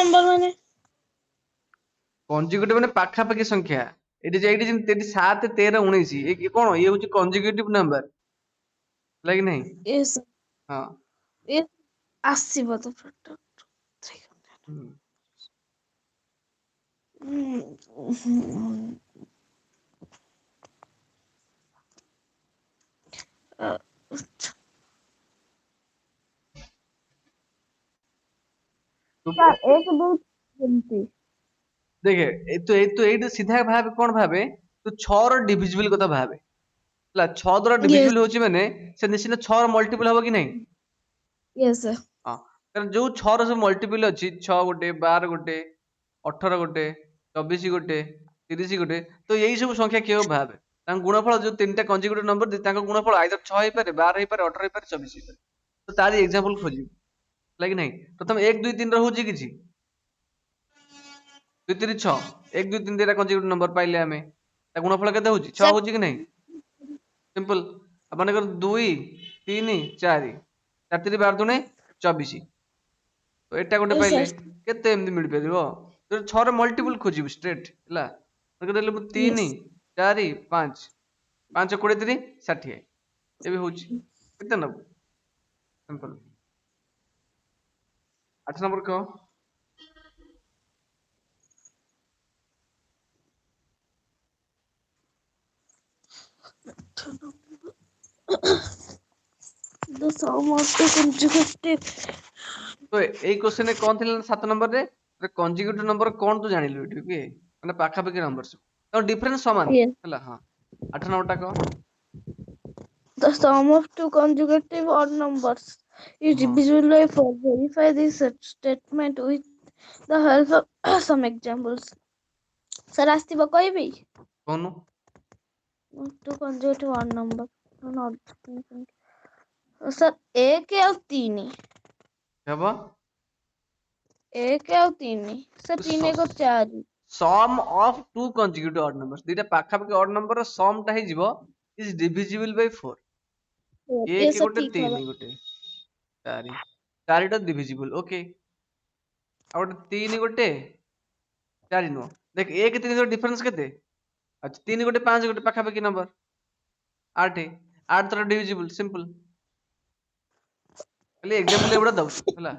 नंबर माने କଞ୍ଜୁଗେଟିଭ ମାନେ ପାଖାପାଖି ସଂଖ୍ୟା ଏଠି ଯେମିତି 7 13 19 ଇଏ କଣ ଇଏ ହଉଛି କଞ୍ଜୁଗେଟିଭ ନମ୍ବର ହେଲା କି ନାହିଁ यस ହଁ ये 80 तो प्रोडक्ट तू एक दो गिनती ଦେଖେ ଏଇଟା ସିଧା ଭାବେ କଣ ଭାବେ ତୁ 6 ର ଡିଭିଜିବଲ କଥା ଭାବେ ହେଲା 6 ଦ୍ୱାରା यस ଡିଭିଜିବଲ ହଉଛି ମାନେ ସେ ନିଶ୍ଚିତ 6 ର ମଲ୍ଟିପଲ ହବ କି ନାହିଁ यस ହଁ କାରଣ ଯୋଉ 6 ର ସବୁ ମଲ୍ଟିପଲ ଅଛି 6 ଗୋଟେ 12 ଗୋଟେ 18 ଗୋଟେ 24 ଗୋଟେ 30 ଗୋଟେ ତ ଏଇ ସବୁ ସଂଖ୍ୟା କେଉ ଭାବେ ତାଙ୍କ ଗୁଣଫଳ ଯୋଉ ତିନିଟା କଞ୍ଜୁଗେଟିଭ ନମ୍ବର ତାଙ୍କ ଗୁଣଫଳ ଆଇଦର 6 ହେଇପାରେ 12 ହେଇପାରେ 18 ହେଇପାରେ 24 ହେଇପାରେ ତ ତାର ଏକ୍ସାମ୍ପଲ ଖୋଜିବୁ ହେଲା କି ନାହିଁ ପ୍ରଥମେ 1 2 3 ର ହଉଛି କିଛି 2 3 6 1 2 3 ଦିଟା କଞ୍ଜୁଗେଟିଭ ନମ୍ବର ପାଇଲେ ଆମେ ତା ଗୁଣଫଳ କେତେ ହଉଛି 6 ହଉଛି କି ନାହିଁ सिंपल अपन कर 2 3 4 4 3 12 दुणे 24 तो एटा गोटे यस पाइले केते एमदी मिल परिबो तो 6 रे मल्टीपल खोजिबो स्ट्रेट हला तो देले 3 यस 4 5 5 23 60 एबे होची केते नब सिंपल 8 नंबर को the sum of the consecutive तो एई क्वेश्चन कोन थिला 7 नंबर रे कंजुगेटिव नंबर कोन तू जानिलु एठी ओके माने पाखा पाखी नंबर सब तो डिफरेंस समान yes हला हां 8 नंबर टा को the sum of two consecutive odd numbers is हां divisible by 4 verify this statement with the help of some examples sir ଆସିବ କହିବି कोनु two consecutive odd number not sir 1 ଆଉ 3 ହେବ 1 ଆଉ 3 sir 3 1 4 sum of two consecutive odd number ଦିଟା ପାଖାପାଖି odd number ସମ୍ ଟା ହେଇଯିବ ଇଜ ଡିଭିଜିବଲ ବାଇ 4 ये 1 सर ଗୋଟେ ठीक हवा 3 ଗୋଟେ 4 4ଟା ଡିଭିଜିବଲ ଓକେ ଆଉ ଗୋଟେ 3 ଗୋଟେ 4 ନୁହଁ ଦେଖ 1 3 ର ଡିଫରେନ୍ସ କେତେ ଆଚ୍ଛା 3 ଗୋଟେ 5 ଗୋଟେ ପାଖାପାଖି ନମ୍ବର 8 8 ଥର ଡିଭିଜିବଲ ସିମ୍ପଲ ଖାଲି ଏକ୍ସାମ୍ପଲ ଏଗୁଡା ଦଉଛୁ ହେଲା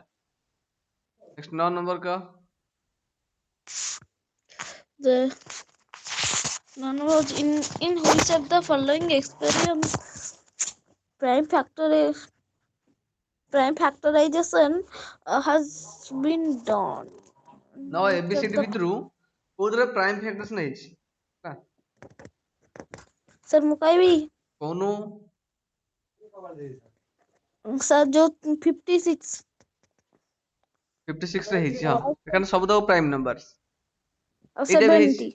ନେକ୍ସଟ 9 ନମ୍ବର କହ the none was in which of the following experiments prime factorization has been done ନ which of ଏବିସିଡି the ଭିତରୁ କୋଉଥିରେ ପ୍ରାଇମ ଫ୍ୟାକ୍ଟର୍ସ ନେଇଛି ହେଲା सर मुकाई କହୁନୁ सर जो 56 56 ରେ ହେଇଛି ହଁ ଏখানে ସବୁ ତକ ପ୍ରାଇମ ନମ୍ବର और ଏଇଟା ବି ହେଇଛି 70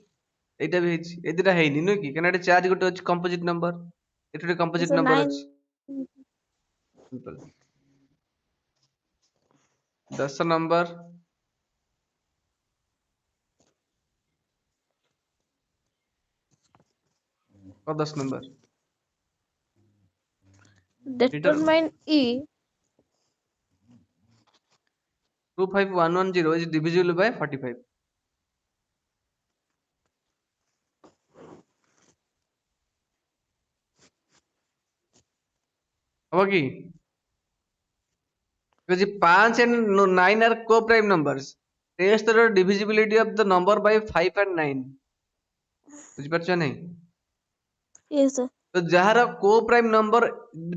ଏଇଟା ବି ହେଇଛି ଏ ଦିଟା ହେଇନି ନୁହେଁ କି କାରଣ ଏଠି ଚାର୍ଜ ଗୋଟେ ଅଛି କମ୍ପୋଜିଟ ନମ୍ବର ଏଠି ଗୋଟେ କମ୍ପୋଜିଟ सर ନମ୍ବର 9 ଅଛି ସିମ୍ପଲ 10 ନମ୍ବର और 10 number litre determine E 25110 is divisible by 45 होगा कि because 5 and 9 are co-prime numbers test the divisibility of the number by 5 and 9 ବୁଝିପାରୁଛ ନାହିଁ yes sir ତ ଯାହାର କୋ ପ୍ରାଇମ ନମ୍ବର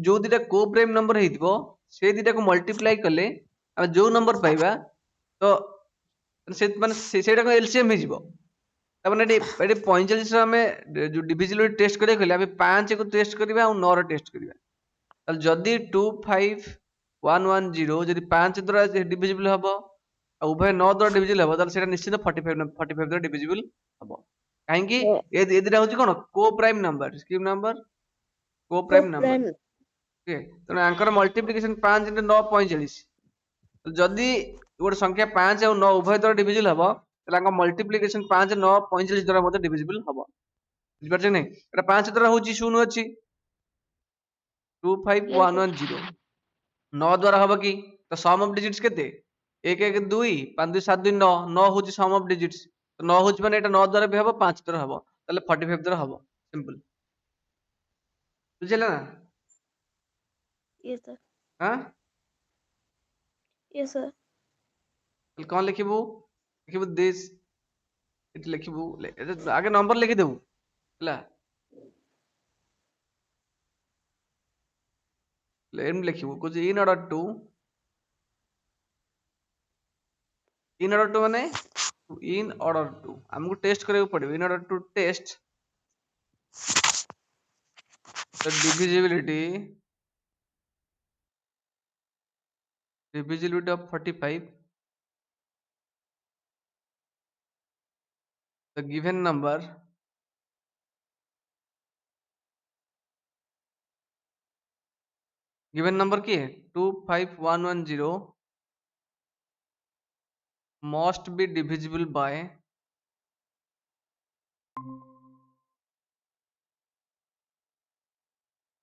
ଯୋଉ ଦିଟା କୋ ପ୍ରାଇମ ନମ୍ବର ହେଇଥିବ ସେ ଦିଟାକୁ ମଲ୍ଟିପ୍ଲାଇ କଲେ ଆମେ ଯୋଉ ନମ୍ବର ପାଇବା ତ ସେ ମାନେ ସେଇଟାକୁ ଏଲସିଏମ ହେଇଯିବ ତାମାନେ ଏଠି 45 ର ଆମେ ଯୋଉ ଡିଭିଜିବିଲିଟି ଟେଷ୍ଟ କରିବାକୁ ହେଲେ ଆମେ 5 କୁ ଟେଷ୍ଟ କରିବା ଆଉ 9 ର ଟେଷ୍ଟ କରିବା ତାହେଲେ ଯଦି 25110 ଯଦି 5 ଦ୍ୱାରା ଡିଭିଜିବଲ ହବ ଆଉ ଉଭୟ 9 ଦ୍ୱାରା ଡିଭିଜିବଲ ହବ ତାହେଲେ ସେଇଟା ନିଶ୍ଚିତ 45 ଦ୍ୱାରା ଡିଭିଜିବଲ ହବ କାହିଁକି ଏ ଦିଟା ହଉଛି କଣ କୋ ପ୍ରାଇମ ନମ୍ବର କି ନମ୍ବର କୋ co ପ୍ରାଇମ ନମ୍ବର prime ଠିକ ତେଣୁ ଆଙ୍କର ମଲ୍ଟିପ୍ଲିକେସନ 5 into 9 45 ଯଦି ଗୋଟେ ସଂଖ୍ୟା 5 ଆଉ 9 ଉଭୟ ଦ୍ୱାରା ଡିଭିଜିବଲ ହବ ତାହେଲେ ଆଙ୍କ ମଲ୍ଟିପ୍ଲିକେସନ 5 9 45 ଦ୍ୱାରା ମଧ୍ୟ ଡିଭିଜିବଲ ହବ ବୁଝିପାରୁଛ ନାଇଁ ଏଟା 5 ଦ୍ୱାରା ହଉଛି ଶୂନ ଅଛି yes sir 25110 9 ଦ୍ୱାରା ହବ କି ତ ସମ୍ ଅଫ ଡିଜିଟ୍ସ କେତେ 1 1 2 5 2 7 2 9 9 ହଉଛି ସମ୍ ଅଫ ଡିଜିଟ୍ସ ତ 9 ହଉଛି ମାନେ ଏଟା 9 ଦ୍ୱାରା ବି ହବ 5 ଦ୍ୱାରା ହବ ତାହେଲେ 45 ଦ୍ୱାରା ହବ ସିମ୍ପଲ ବୁଝିଲା ନା yes sir ହାଁ yes sir ତାହେଲେ କଣ ଲେଖିବୁ ଲେଖିବୁ ଦିସ୍ ଏଠି ଲେଖିବୁ ଆଗେ ନମ୍ବର ଲେଖିଦେବୁ ହେଲା ଏମିତି ଲେଖିବୁ କହୁଛି in order to ମାନେ in order to ଆମକୁ ଟେଷ୍ଟ କରିବାକୁ ପଡିବ in order to test the divisibility of 45 the given number किए 25110 must be divisible by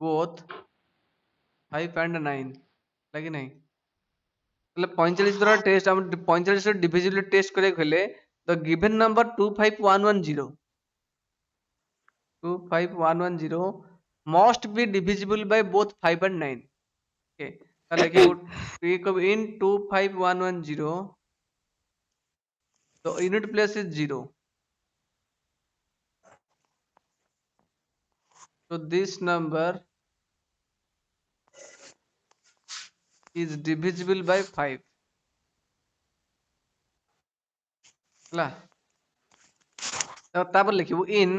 both 5 and 9 लगी नहीं ତାହେଲେ 45 ଦ୍ୱାରା ଟେଷ୍ଟ ଆମେ 45 ର ଡିଭିଜିବିଲିଟି ଟେଷ୍ଟ କରିବାକୁ ହେଲେ the given number 25110 must be divisible by both 5 and 9 okay ତାହେଲେ ଲେଖିବୁ in 25110 the unit place is 0 so this number is divisible by 5 ହେଲା ତାପରେ ଲେଖିବୁ in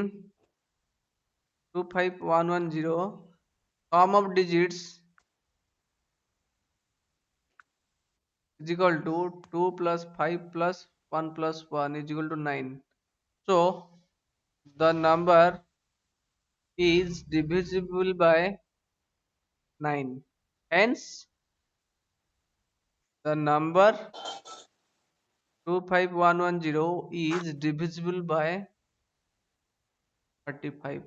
25110 sum of digits is equal to 2 plus 5 plus 1 plus 1 is equal to 9 so the number is divisible by 9 Hence the number 25110 is divisible by 35.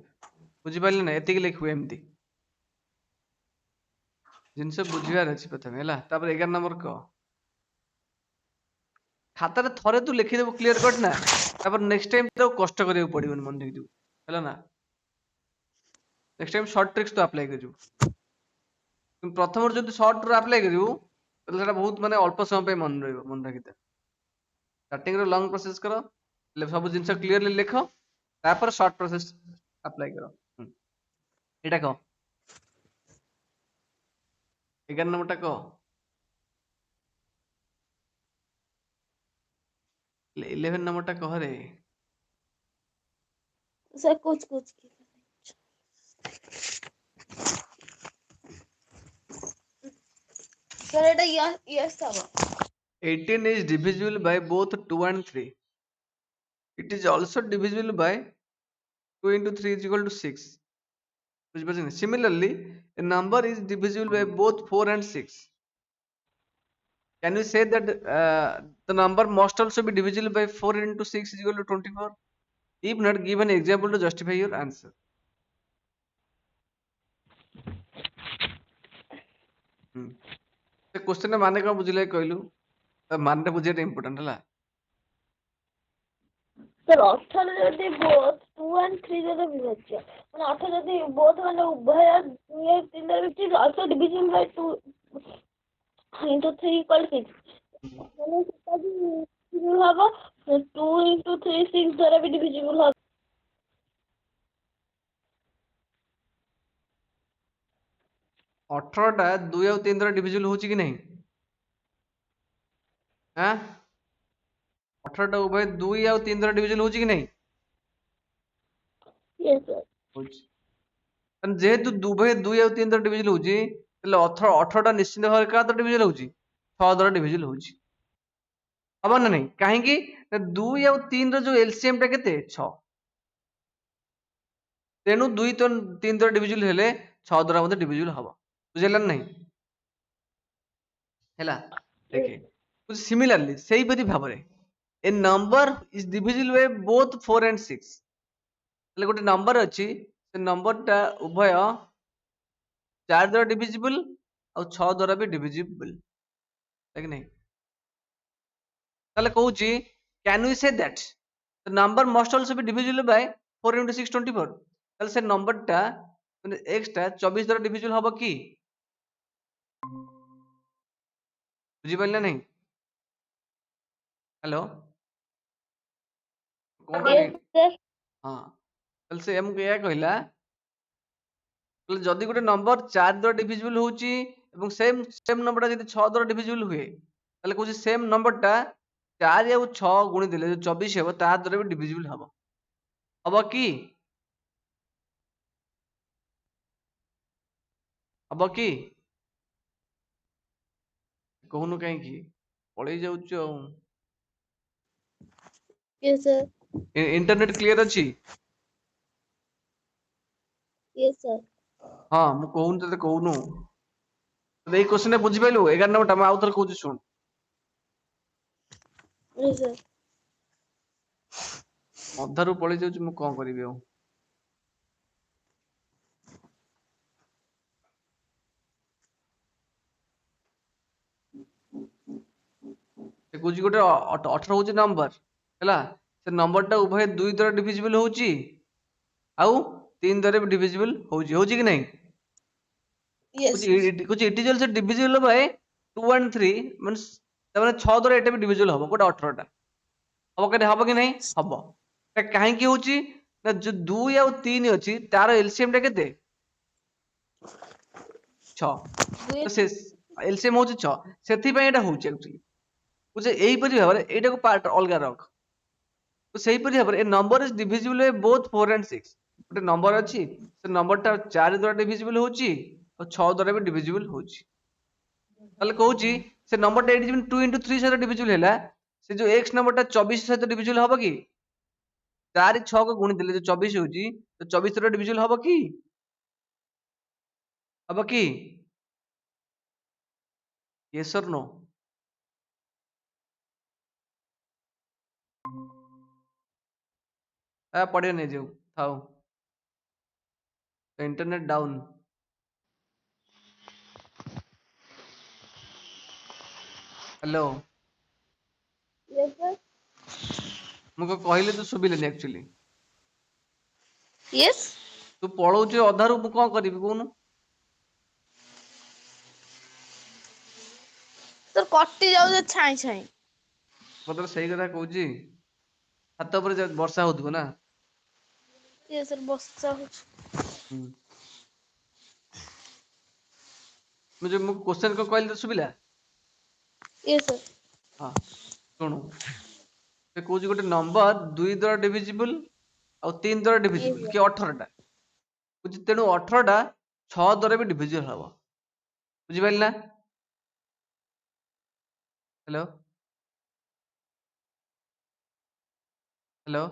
ବୁଝିପାରିଲେ ନା? ଏତିକି ଲେଖିବୁ ଏମିତି ଜିନିଷ ବୁଝିବାର ଅଛି ପ୍ରଥମେ ହେଲା। ତାପରେ 11 ନମ୍ବର କହ। ଖାତାରେ ଥରେ ତୁ ଲେଖିଦେବୁ କ୍ଲିୟର କଟ୍ ନା, ତାପରେ ନେକ୍ସଟ ଟାଇମ ତୁ କଷ୍ଟ କରିବାକୁ ପଡିବନି, ମନେ ରଖିଥିବୁ ହେଲା ନା। ନେକ୍ସଟ ଟାଇମ ସର୍ଟ ଟ୍ରିକ୍ସ ତୁ ଆପ୍ଲାଏ କରିବୁ। କିନ୍ତୁ ପ୍ରଥମରୁ ଯଦି ସର୍ଟ ରୁ ଆପ୍ଲାଏ କରିବୁ ତାହେଲେ ସେଟା ବହୁତ ମାନେ ଅଳ୍ପ ସମୟ ପାଇଁ ମନେ ରହିବ, ମନେ ରଖିଥା। ଷ୍ଟାର୍ଟିଂ ରୁ ଲଙ୍ଗ ପ୍ରୋସେସ କର, ସବୁ ଜିନିଷ କ୍ଲିୟରଲି ଲେଖ, ତାପରେ ସର୍ଟ ପ୍ରୋସେସ ଆପ୍ଲାଏ କର। ଏଇଟା କହ 11 ନମ୍ବରଟା କହ। 11 ନମ୍ବରଟା କହରେ। सर कुछ सर এটা yes হবো। 18 is divisible by both 2 and 3. It is also divisible by 2 into 3 is equal to 6. Similarly, a number is divisible by both 4 and 6. Can we say that the number must also be divisible by 4 into 6 is equal to 24? If not, give an example to justify your answer. ସେ question ମାନେ କଣ ବୁଝିଲେ କହିଲୁ? ମାନେ ବୁଝିବାଟା important ହେଲା। Sir 18 ଯଦି both 2 and 3 ଯଦି ବିଭାଜ୍ୟ ମାନେ 18 ଯଦି both ମାନେ ଉଭୟ ଇଏ ତିନିଟା ଭିତରେ also divisible by 2 into 3 equal 6 ମାନେ ସେଟା ବି divisible ହବ 2 into 3 6 ଦ୍ୱାରା ବି divisible ହବ। 18ଟା 2 ଆଉ 3 ଦ୍ୱାରା ଡିଭିଜିବଲ ହଉଛି କି ନାହିଁ? 18ଟା ଉଭୟ 2 ଆଉ 3 ଦ୍ୱାରା ଡିଭିଜିବଲ ହଉଛି କି ନାହିଁ? yes sir ହଉଛି। ଯେହେତୁ ଉଭୟ 2 ଆଉ 3 ଦ୍ୱାରା ଡିଭିଜିବଲ ହଉଛି, ତାହେଲେ 18ଟା ନିଶ୍ଚିତ ଭାବରେ କାହା ଦ୍ୱାରା ଡିଭିଜିବଲ ହଉଛି? 6 ଦ୍ୱାରା ଡିଭିଜିବଲ ହଉଛି। ହବ ନା ନାହିଁ? କାହିଁକି? 2 ଆଉ 3 ର ଯୋଉ ଏଲସିଏମ ଟା କେତେ? 6। ତେଣୁ 2 3 ଦ୍ୱାରା ଡିଭିଜିବଲ ହେଲେ 6 ଦ୍ୱାରା ମଧ୍ୟ ଡିଭିଜିବଲ ହବ। ବୁଝିହେଲା ନା ନାହିଁ? ହେଲା ଦେଖେ, ସିମିଲାରଲି ସେଇପରି ଭାବରେ a number is divisible by both 4 and 6। ତାହେଲେ ଗୋଟେ ନମ୍ବର ଅଛି, ସେ ନମ୍ବରଟା ଉଭୟ 4 ଦ୍ୱାରା ଡିଭିଜିବଲ ଆଉ 6 ଦ୍ୱାରା ବି ଡିଭିଜିବଲ, କି ନାହିଁ? ତାହେଲେ କହୁଛି can we say that the number must also be divisible by 4 into 6 24? ତାହେଲେ ସେ ନମ୍ବରଟା ମାନେ x ଟା 24 ଦ୍ୱାରା ଡିଭିଜିବଲ ହବ କି? ବୁଝିପାରିଲେ ନା ନାହିଁ? ହ୍ୟାଲୋ, କଣ yes sir ହଁ, ତାହେଲେ ସେ ଆମକୁ ଏହା କହିଲା, ଯଦି ଗୋଟେ ନମ୍ବର 4 ଦ୍ୱାରା ଡିଭିଜିବଲ ହଉଛି ଏବଂ ସେମ୍ ନମ୍ବରଟା ଯଦି 6 ଦ୍ୱାରା ଡିଭିଜିବଲ ହୁଏ, ତାହେଲେ କହୁଛି ସେମ୍ ନମ୍ବରଟା 4 ଆଉ 6 ଗୁଣି ଦେଲେ ଯୋଉ 24 ହେବ ତା ଦ୍ୱାରା ବି ଡିଭିଜିବଲ ହବ। ହବ କି? ହବ କି? କହୁନୁ କାହିଁକି ପଳେଇ ଯାଉଛୁ ଆଉ? yes sir ଇଣ୍ଟରନେଟ କ୍ଲିୟର ଅଛି? yes sir ହଁ, ମୁଁ କହୁନି ତତେ କହୁନୁ। ଏଇ କ୍ୱେଶ୍ଚନ ଟା ବୁଝିପାରିଲୁ? 11 ନମ୍ବରଟା ମୁଁ ଆଉ ଥରେ କହୁଛି ଶୁଣ। yes sir ଅଧାରୁ ପଳେଇ ଯାଉଛି, ମୁଁ କଣ କରିବି ଆଉ? ସେ କହୁଛି ଗୋଟେ 18 ହଉଛି ନମ୍ବର ହେଲା, ସେ ନମ୍ବରଟା ଉଭୟ 2 ଦ୍ୱାରା ଡିଭିଜିବଲ ହଉଛି ଆଉ 3 ଦ୍ୱାରା ବି ଡିଭିଜିବଲ ହଉଛି କି ନାହିଁ? yes କହୁଛି it is also divisible by 2 and 3 ମାନେ ତାମାନେ 6 ଦ୍ୱାରା ଏଟା ବି ଡିଭିଜିବଲ ହବ ଗୋଟେ 18ଟା। ହବ କି ନାହିଁ? ହବ। କାହିଁକି ହଉଛି ନା ଯୋଉ 2 ଆଉ 3 ଅଛି ତାର ଏଲସିଏମ ଟା କେତେ? 6। ସେ ଏଲସିଏମ ହଉଛି 6, ସେଥିପାଇଁ ଏଟା ହଉଛି ଆକ୍ଚୁଆଲି। ବୁଝେ, ଏଇପରି ଭାବରେ ଏଇଟାକୁ ପାର୍ଟ ଅଲଗା ରଖ। ସେଇପରି ଭାବରେ a number is divisible by both 4 and 6। ଗୋଟେ ନମ୍ବର ଅଛି, ସେ ନମ୍ବରଟା 4 ଦ୍ୱାରା ଡିଭିଜିବଲ ହଉଛି ଆଉ 6 ଦ୍ୱାରା ବି ଡିଭିଜିବଲ ହଉଛି। ତାହେଲେ କହୁଛି ସେ ନମ୍ବରଟା ଏଇଠି ଯେମିତି 2 into 3 ସହିତ ଡିଭିଜିବଲ ହେଲା, ସେ ଯୋଉ x ନମ୍ବରଟା 24 ସହିତ ଡିଭିଜିବଲ ହବ କି? 4 6 କୁ ଗୁଣି ଦେଲେ ଯୋଉ 24 ହଉଛି, ତ 24 ଦ୍ୱାରା ଡିଭିଜିବଲ ହବ କି? ହବ କି? यस और नो? पढ़े नहीं जाऊ थाऊ internet down. Hello Yes, sir. मुझे कहले तू सुबिलनि एक्चुअली Yes. तू पढ़ौଛୁ ଅଧାରୁ ମୁଁ କଣ କରିବି କହୁନୁ? ତୋର କଟି ଯାଉଛି ଛାଇଁ ଛାଇଁ। ମତେ ସେଇ କଥା କହୁଛି ଛାତ ଉପରେ ବର୍ଷା ହଉଥିବ ନା? Yes, sir. ବର୍ଷା ହଉଛି। ହୁଁ। ମୁଁ ଯୋଉ ମୁଁ କ୍ୱେଶ୍ଚନ କଣ କହିଲି ତ ଶୁଭିଲା? Yes, sir. ହଁ ଶୁଣୁ ସେ କହୁଛି ଗୋଟେ ନମ୍ବର 2 ଦ୍ୱାରା ଡିଭିଜିବୁଲ ଆଉ 3 ଦ୍ୱାରା Yes, ଡିଭିଜିବୁଲ sir. କି 18ଟା କହୁଛି ତେଣୁ 18ଟା 6 ଦ୍ୱାରା ବି ଡିଭିଜିବୁଲ ହବ। ବୁଝିପାରିଲି ନା? Hello hello